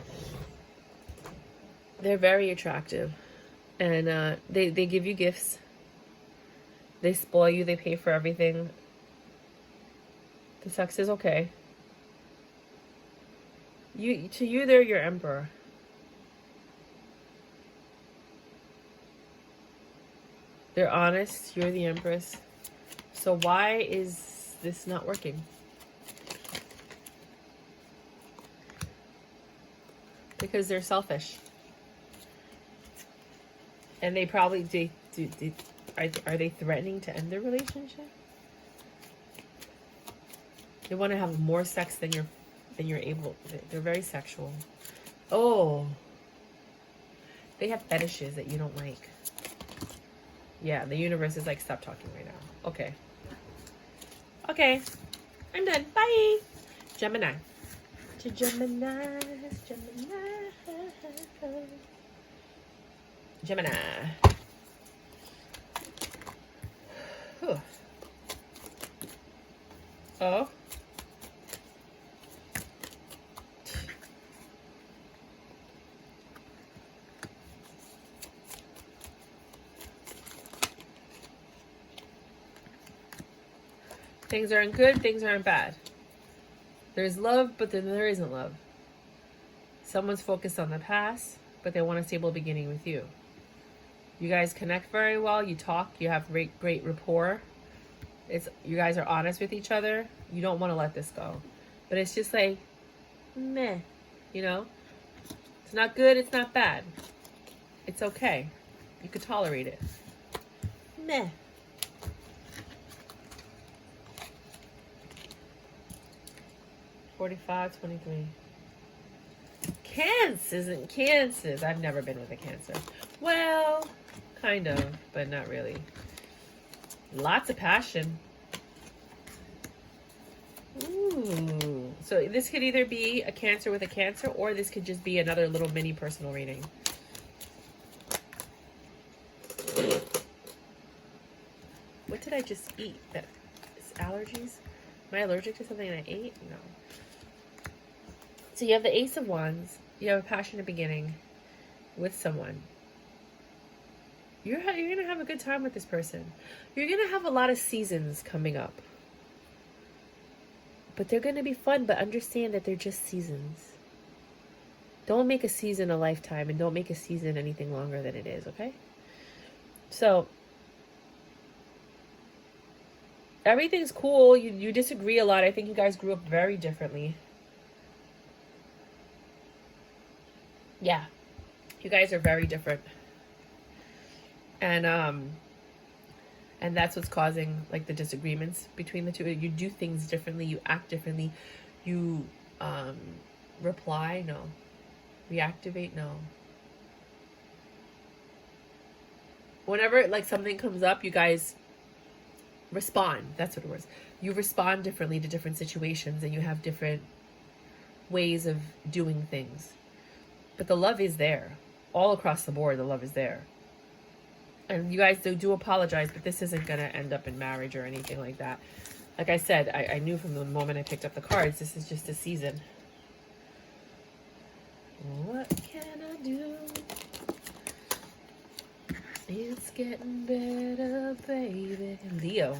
They're very attractive. And they give you gifts. They spoil you. They pay for everything. The sex is okay. To you, they're your emperor. They're honest. You're the empress. So why is this not working? Because they're selfish. And they probably are they threatening to end their relationship? They want to have more sex than you're able. They're very sexual. Oh. They have fetishes that you don't like. Yeah, the universe is like, stop talking right now. Okay. Okay. I'm done. Bye. Gemini. To Gemini. Gemini. Whew. Oh. Things aren't good, things aren't bad. There's love, but then there isn't love. Someone's focused on the past, but they want a stable beginning with you. You guys connect very well. You talk. You have great rapport. You guys are honest with each other. You don't want to let this go. But it's just like, meh, you know? It's not good. It's not bad. It's okay. You could tolerate it. Meh. $45.23. Cancers. I've never been with a Cancer. Well, kind of, but not really. Lots of passion. Ooh. So this could either be a Cancer with a Cancer, or this could just be another little mini personal reading. What did I just eat? That is allergies? Am I allergic to something I ate? No. So you have the Ace of Wands. You have a passionate beginning with someone. You're going to have a good time with this person. You're going to have a lot of seasons coming up. But they're going to be fun, but understand that they're just seasons. Don't make a season a lifetime, and don't make a season anything longer than it is, okay? So, everything's cool. You disagree a lot. I think you guys grew up very differently. Yeah. You guys are very different. And that's what's causing like the disagreements between the two. You do things differently, you act differently, you reply, no. Reactivate, no. Whenever like something comes up, you guys respond. That's what it was. You respond differently to different situations, and you have different ways of doing things. But the love is there. All across the board, the love is there. And you guys do apologize, but this isn't going to end up in marriage or anything like that. Like I said, I knew from the moment I picked up the cards, this is just a season. What can I do? It's getting better, baby. Leo.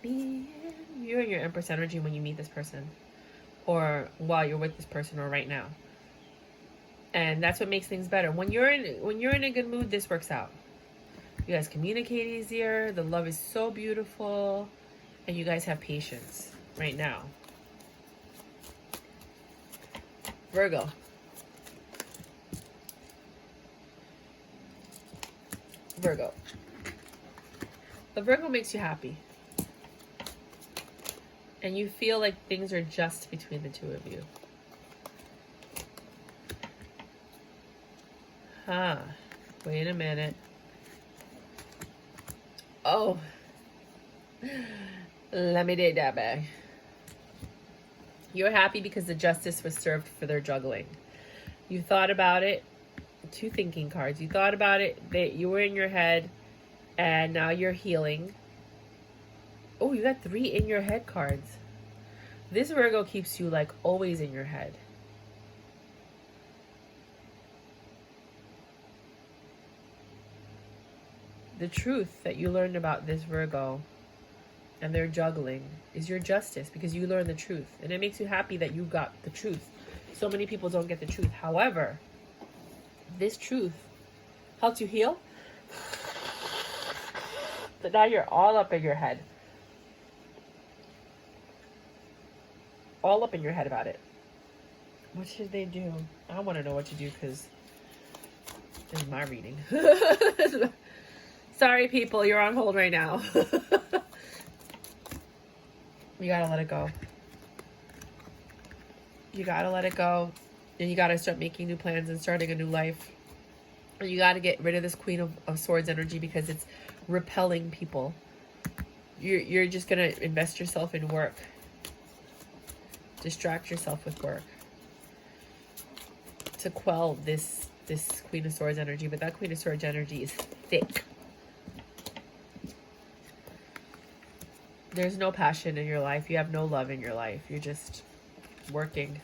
You're in your Empress energy when you meet this person. Or while you're with this person, or right now. And that's what makes things better. When you're in a good mood, this works out. You guys communicate easier. The love is so beautiful. And you guys have patience right now. Virgo. Virgo. The Virgo makes you happy. And you feel like things are just between the two of you. Wait a minute. Oh. Let me date that bag. You're happy because the justice was served for their juggling. You thought about it. 2 thinking cards. You thought about it. You were in your head. And now you're healing. Oh, you got 3 in your head cards. This Virgo keeps you like always in your head. The truth that you learned about this Virgo and their juggling is your justice, because you learned the truth. And it makes you happy that you got the truth. So many people don't get the truth. However, this truth helps you heal. But now you're all up in your head. All up in your head about it. What should they do? I want to know what to do, because this is my reading. Sorry, people, you're on hold right now. You gotta let it go. You gotta let it go. And you gotta start making new plans and starting a new life. And you gotta get rid of this Queen of Swords energy, because it's repelling people. You're just gonna invest yourself in work. Distract yourself with work to quell this Queen of Swords energy. But that Queen of Swords energy is thick. There's no passion in your life. You have no love in your life. You're just working.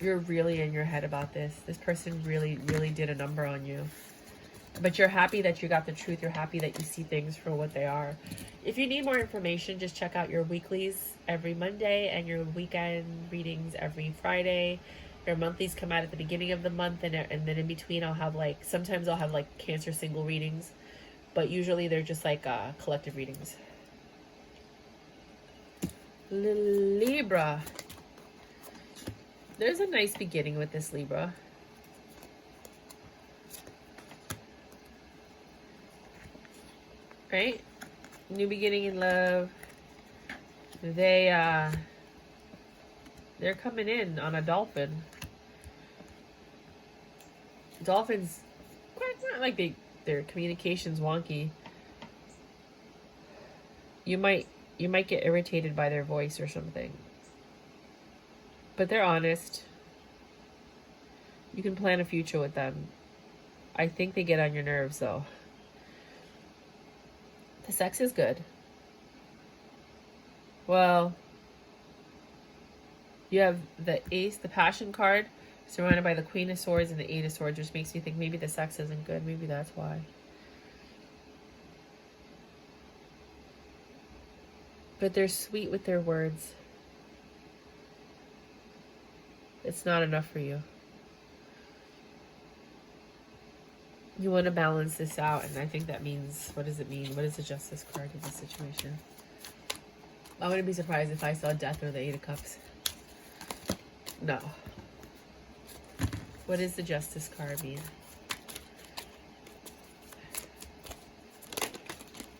You're really in your head about this. This person really, really did a number on you. But you're happy that you got the truth. You're happy that you see things for what they are. If you need more information, just check out your weeklies every Monday and your weekend readings every Friday. Their monthlies come out at the beginning of the month, and then in between I'll have like, sometimes I'll have like Cancer single readings, but usually they're just like collective readings. Libra. There's a nice beginning with this Libra. Right? New beginning in love. They're coming in on a dolphin. Dolphins, it's not like their communication's wonky. You might get irritated by their voice or something. But they're honest. You can plan a future with them. I think they get on your nerves though. The sex is good. Well, you have the Ace, the Passion card, surrounded by the Queen of Swords and the Eight of Swords, which makes me think maybe the sex isn't good. Maybe that's why. But they're sweet with their words. It's not enough for you. You want to balance this out, and I think that means, what does it mean? What is the Justice card in this situation? I wouldn't be surprised if I saw Death or the Eight of Cups. No. What does the Justice card mean?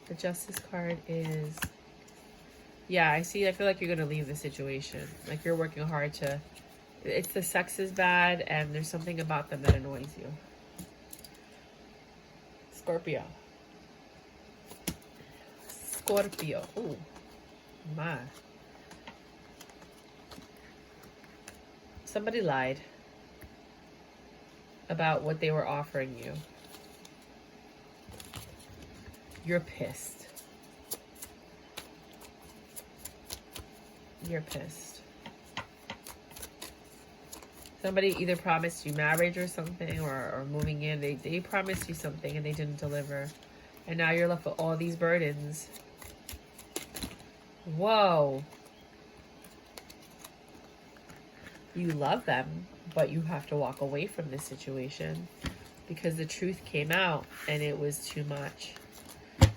The Justice card is... Yeah, I feel like you're going to leave the situation. Like you're working hard to... It's the sex is bad, and there's something about them that annoys you. Scorpio. Scorpio. Ooh. My. Somebody lied about what they were offering you. You're pissed. You're pissed. Somebody either promised you marriage or something, or moving in. They promised you something and they didn't deliver. And now you're left with all these burdens. Whoa. You love them, but you have to walk away from this situation because the truth came out and it was too much.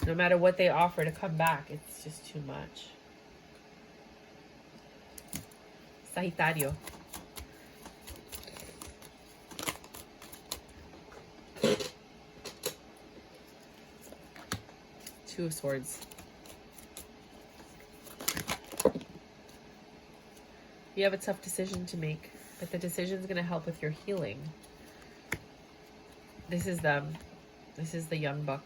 No matter what they offer to come back, it's just too much. Sagittarius. Two of Swords. You have a tough decision to make, but the decision is going to help with your healing. This is them. This is the young buck.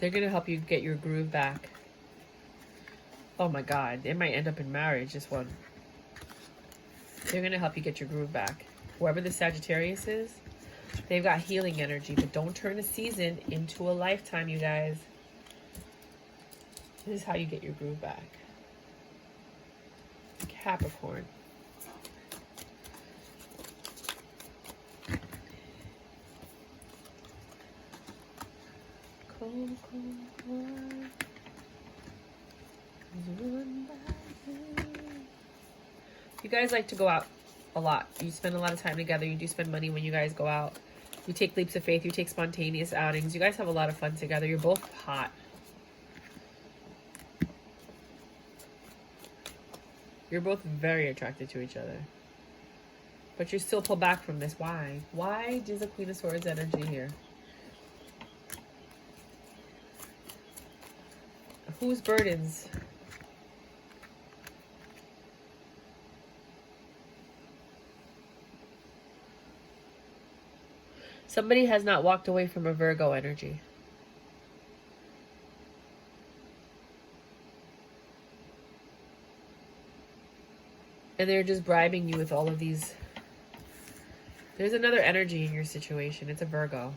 They're going to help you get your groove back. Oh my God. They might end up in marriage, this one. They're going to help you get your groove back. Whoever the Sagittarius is, they've got healing energy, but don't turn a season into a lifetime, you guys. This is how you get your groove back. Capricorn. Cold, cold war. You guys like to go out a lot. You spend a lot of time together. You do spend money when you guys go out. You take leaps of faith. You take spontaneous outings. You guys have a lot of fun together. You're both hot. You're both very attracted to each other. But you still pull back from this. Why? Why does the Queen of Swords energy here? Whose burdens? Somebody has not walked away from a Virgo energy. And they're just bribing you with all of these. There's another energy in your situation. It's a Virgo.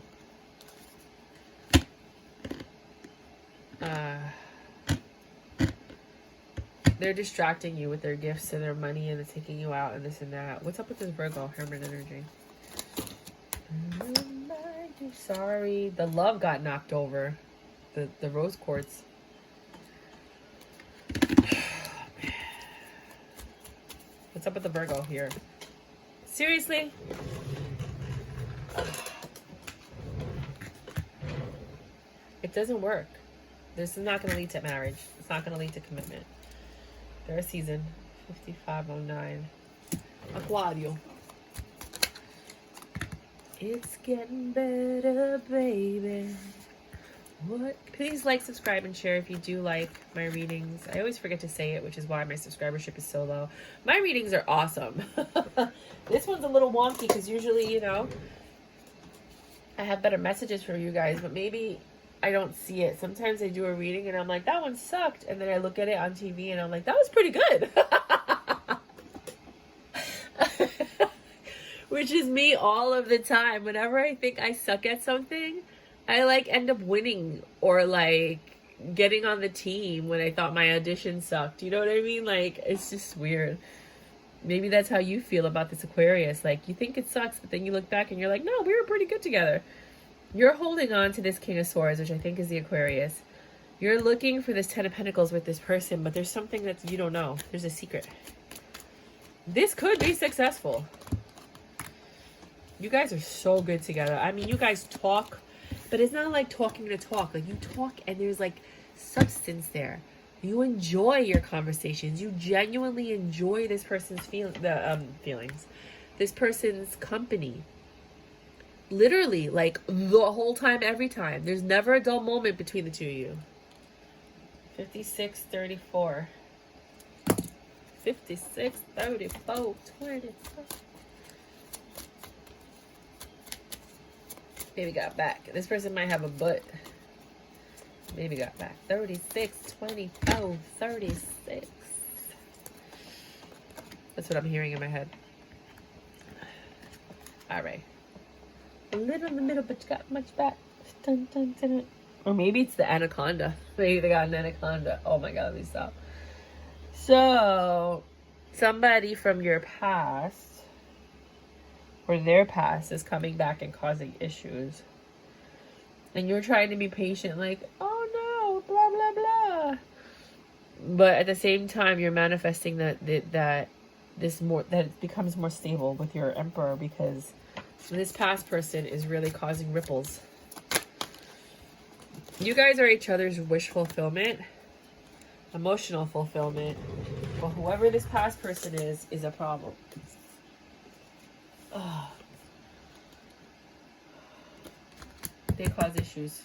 They're distracting you with their gifts and their money, and they're taking you out and this and that. What's up with this Virgo Hermit energy? Sorry. The love got knocked over. The rose quartz. up with the Virgo here? Seriously? It doesn't work. This is not going to lead to marriage. It's not going to lead to commitment. Their season 5509. Aquarius. It's getting better, baby. What? Please like, subscribe, and share if you do like my readings. I always forget to say it, which is why my subscribership is so low. My readings are awesome. This one's a little wonky because usually, you know, I have better messages for you guys, but maybe I don't see it. Sometimes I do a reading and I'm like, that one sucked. And then I look at it on TV and I'm like, that was pretty good. Which is me all of the time. Whenever I think I suck at something, I like end up winning or like getting on the team when I thought my audition sucked. You know what I mean? Like, it's just weird. Maybe that's how you feel about this Aquarius. Like, you think it sucks, but then you look back and you're like, no, we were pretty good together. You're holding on to this King of Swords, which I think is the Aquarius. You're looking for this 10 of Pentacles with this person, but there's something that you don't know. There's a secret. This could be successful. You guys are so good together. I mean, you guys talk, but it's not like talking to talk. Like, you talk and there's like substance there. You enjoy your conversations. You genuinely enjoy this person's feelings. This person's company. Literally, like, the whole time, every time. There's never a dull moment between the two of you. 5634. 5634. 24. Baby got back. This person might have a butt. Baby got back. 36, 24, 36. That's what I'm hearing in my head. All right. A little in the middle, but you got much back. Dun, dun, dun, dun. Or maybe it's the anaconda. Maybe they got an anaconda. Oh my God, let me stop. So, somebody from your past or their past is coming back and causing issues. And you're trying to be patient, like, oh no, blah, blah, blah. But at the same time, you're manifesting that it becomes more stable with your Emperor, because this past person is really causing ripples. You guys are each other's wish fulfillment, emotional fulfillment. But whoever this past person is a problem. Oh. They cause issues.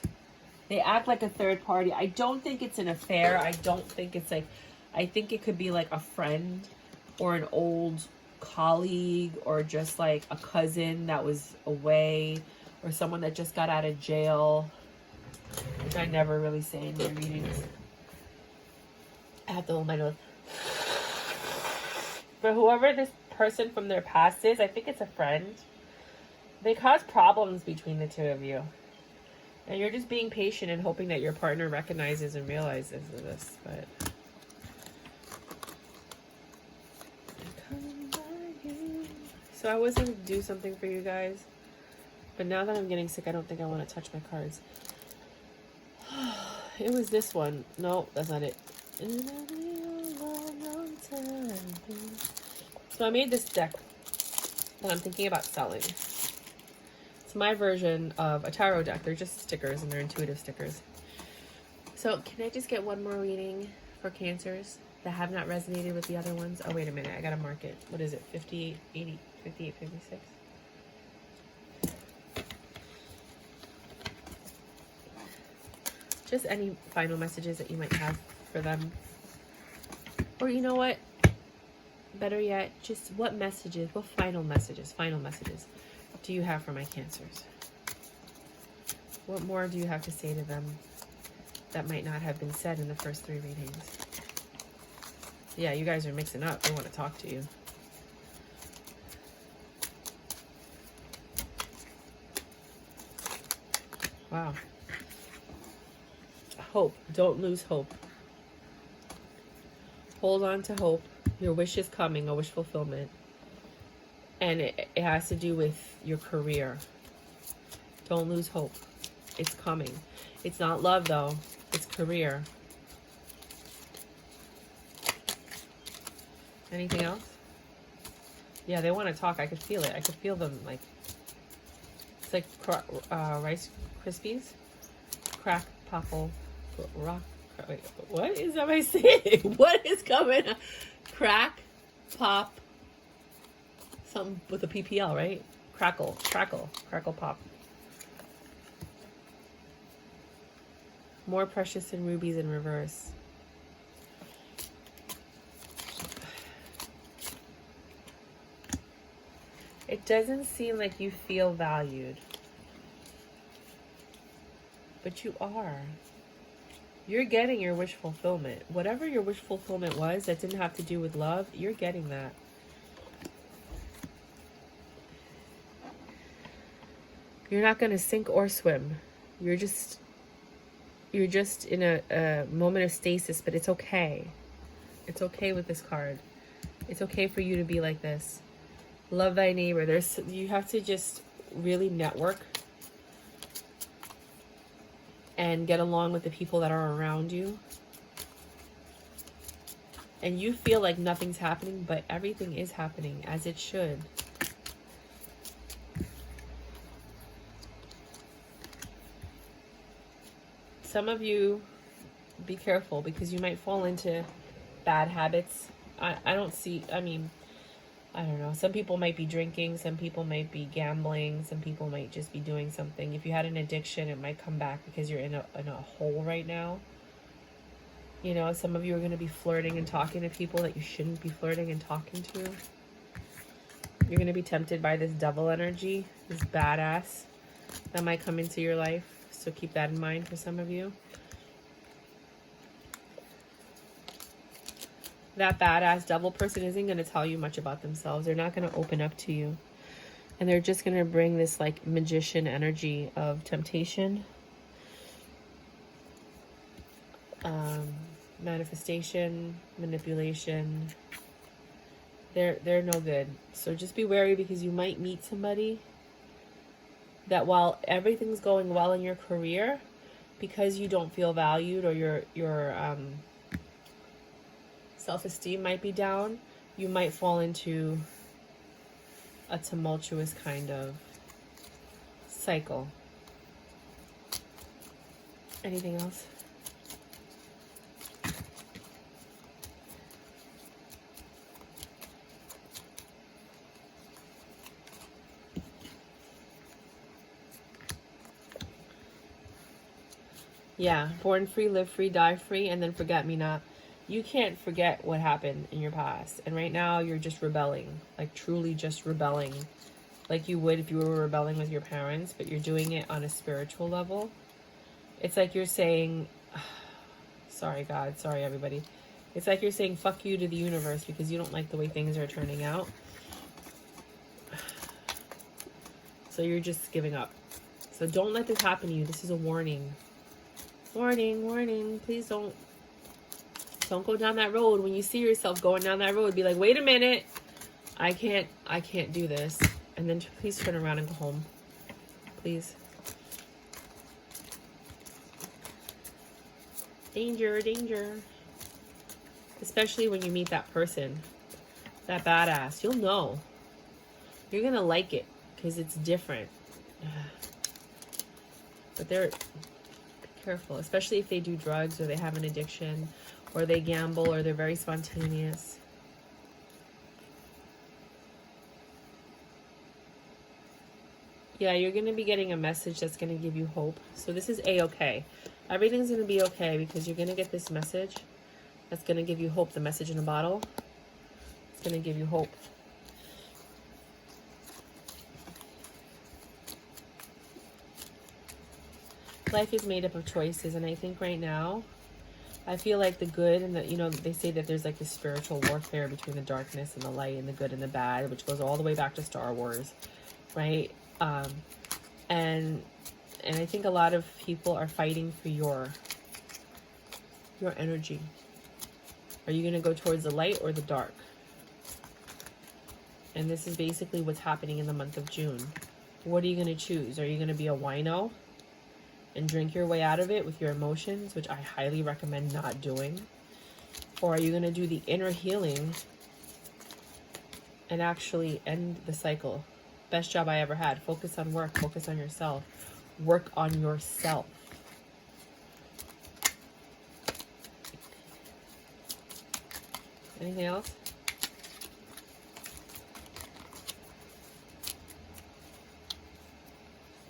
They act like a third party. I don't think it's an affair. I don't think it's like, I think it could be like a friend or an old colleague or just like a cousin that was away or someone that just got out of jail, which I never really say in my readings. I have to hold my nose. But whoever this person from their past is, I think it's a friend. They cause problems between the two of you. And you're just being patient and hoping that your partner recognizes and realizes this. But so I was going to do something for you guys. But now that I'm getting sick, I don't think I want to touch my cards. It was this one. No, that's not it. So I made this deck that I'm thinking about selling. It's my version of a tarot deck. They're just stickers and they're intuitive stickers. So can I just get one more reading for Cancers that have not resonated with the other ones? Oh, wait a minute. I got to mark it. What is it? 58, 80, 58, 56? Just any final messages that you might have for them. Or you know what? Better yet, just what final messages do you have for my Cancers? What more do you have to say to them that might not have been said in the first 3 readings? Yeah, you guys are mixing up. They want to talk to you. Wow. Hope. Don't lose hope. Hold on to hope. Your wish is coming, a wish fulfillment. And it has to do with your career. Don't lose hope. It's coming. It's not love, though. It's career. Anything else? Yeah, they want to talk. I could feel it. I could feel them, like, it's like Rice Krispies. Crack, popple, rock. Wait, what is that I saying? What is coming? Crack, pop, something with a PPL, right? Crackle, pop. More precious than rubies in reverse. It doesn't seem like you feel valued. But you are. You're getting your wish fulfillment. Whatever your wish fulfillment was that didn't have to do with love, you're getting that. You're not going to sink or swim. You're just in a moment of stasis, but it's okay. It's okay with this card. It's okay for you to be like this. Love thy neighbor. You have to just really network and get along with the people that are around you. And you feel like nothing's happening, but everything is happening as it should. Some of you, be careful, because you might fall into bad habits. I don't know. Some people might be drinking. Some people might be gambling. Some people might just be doing something. If you had an addiction, it might come back because you're in a hole right now. You know, some of you are going to be flirting and talking to people that you shouldn't be flirting and talking to. You're going to be tempted by this devil energy, this badass that might come into your life. So keep that in mind for some of you. That badass devil person isn't going to tell you much about themselves. They're not going to open up to you. And they're just going to bring this like magician energy of temptation, manifestation, manipulation. They're no good. So just be wary, because you might meet somebody that while everything's going well in your career, because you don't feel valued, or your self-esteem might be down, you might fall into a tumultuous kind of cycle. Anything else? Yeah, born free, live free, die free, and then forget me not. You can't forget what happened in your past. And right now you're just rebelling, like truly just rebelling, like you would if you were rebelling with your parents, but you're doing it on a spiritual level. It's like you're saying, sorry God, sorry everybody. It's like you're saying fuck you to the universe because you don't like the way things are turning out. So you're just giving up. So don't let this happen to you. This is a warning. Warning, warning. Please don't go down that road. When you see yourself going down that road, be like, wait a minute, I can't do this. And then please turn around and go home. Please. Danger, danger. Especially when you meet that person, that badass. You'll know. You're gonna like it because it's different. But be careful, especially if they do drugs or they have an addiction, or they gamble, or they're very spontaneous. Yeah, you're going to be getting a message that's going to give you hope. So this is A-okay. Everything's going to be okay because you're going to get this message that's going to give you hope. The message in a bottle. It's going to give you hope. Life is made up of choices, and I think right now, I feel like the good and the, you know, they say that there's like this spiritual warfare between the darkness and the light and the good and the bad, which goes all the way back to Star Wars, right? And I think a lot of people are fighting for your energy. Are you going to go towards the light or the dark? And this is basically what's happening in the month of June. What are you going to choose? Are you going to be a wino and drink your way out of it with your emotions, which I highly recommend not doing? Or are you going to do the inner healing and actually end the cycle. Best job I ever had. Focus on work. Focus on yourself. Work on yourself. Anything else?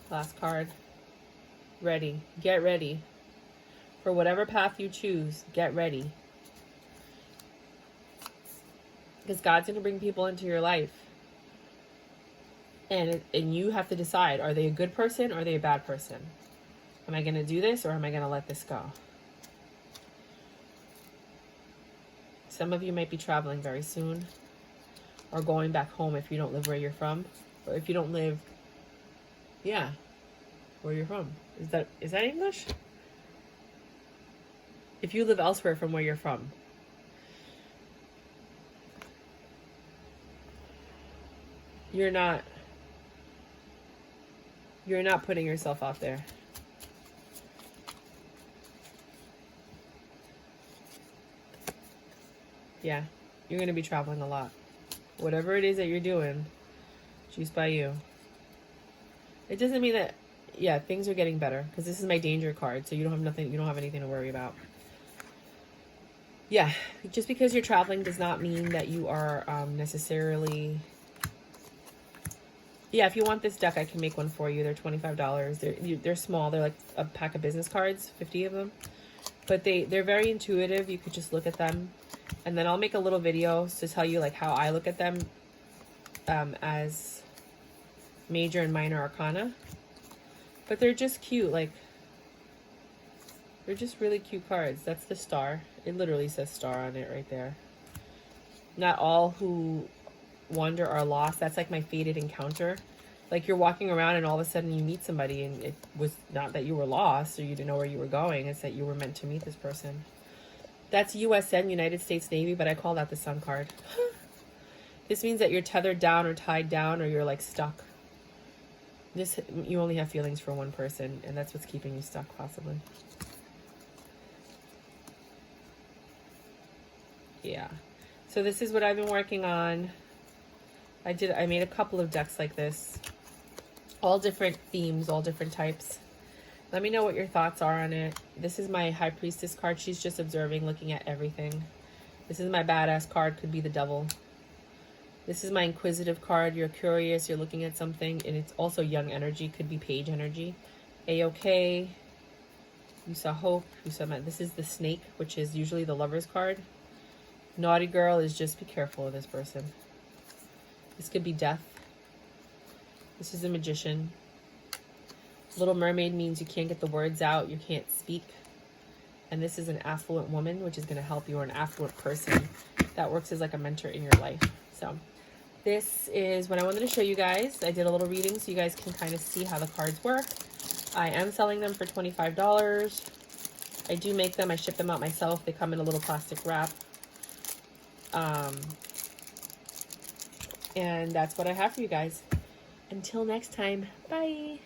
Last card. Ready. Get ready. For whatever path you choose, get ready. Because God's going to bring people into your life. And you have to decide, are they a good person or are they a bad person? Am I going to do this or am I going to let this go? Some of you might be traveling very soon. Or going back home if you don't live where you're from. Or if you don't live, yeah, where you're from. Is that English? If you live elsewhere from where you're from. You're not putting yourself out there. Yeah, you're going to be traveling a lot. Whatever it is that you're doing, choose by you. It doesn't mean that, yeah, things are getting better. Because this is my danger card, so you don't have anything to worry about. Yeah, just because you're traveling does not mean that you are necessarily... Yeah, if you want this deck, I can make one for you. They're $25. They're small. They're like a pack of business cards, 50 of them. But they're very intuitive. You could just look at them. And then I'll make a little video to tell you like how I look at them as major and minor arcana. But they're just cute. Like, they're just really cute cards. That's the star. It literally says star on it right there. Not all who wander are lost. That's like my fated encounter. Like you're walking around and all of a sudden you meet somebody and it was not that you were lost or you didn't know where you were going. It's that you were meant to meet this person. That's USN, United States Navy, but I call that the sun card. This means that you're tethered down or tied down or you're like stuck. You only have feelings for one person and that's what's keeping you stuck possibly. Yeah. So this is what I've been working on. I made a couple of decks like this. All different themes, all different types. Let me know what your thoughts are on it. This is my High Priestess card. She's just observing, looking at everything. This is my Badass card. Could be the devil. This is my Inquisitive card. You're curious. You're looking at something. And it's also young energy. Could be page energy. A-OK. You saw hope. You saw this is the Snake, which is usually the Lover's card. Naughty Girl is just be careful of this person. This could be death. This is a Magician. Little Mermaid means you can't get the words out. You can't speak. And this is an affluent woman, which is going to help you, or an affluent person that works as like a mentor in your life. So this is what I wanted to show you guys. I did a little reading so you guys can kind of see how the cards work. I am selling them for $25. I do make them. I ship them out myself. They come in a little plastic wrap. And that's what I have for you guys. Until next time, bye.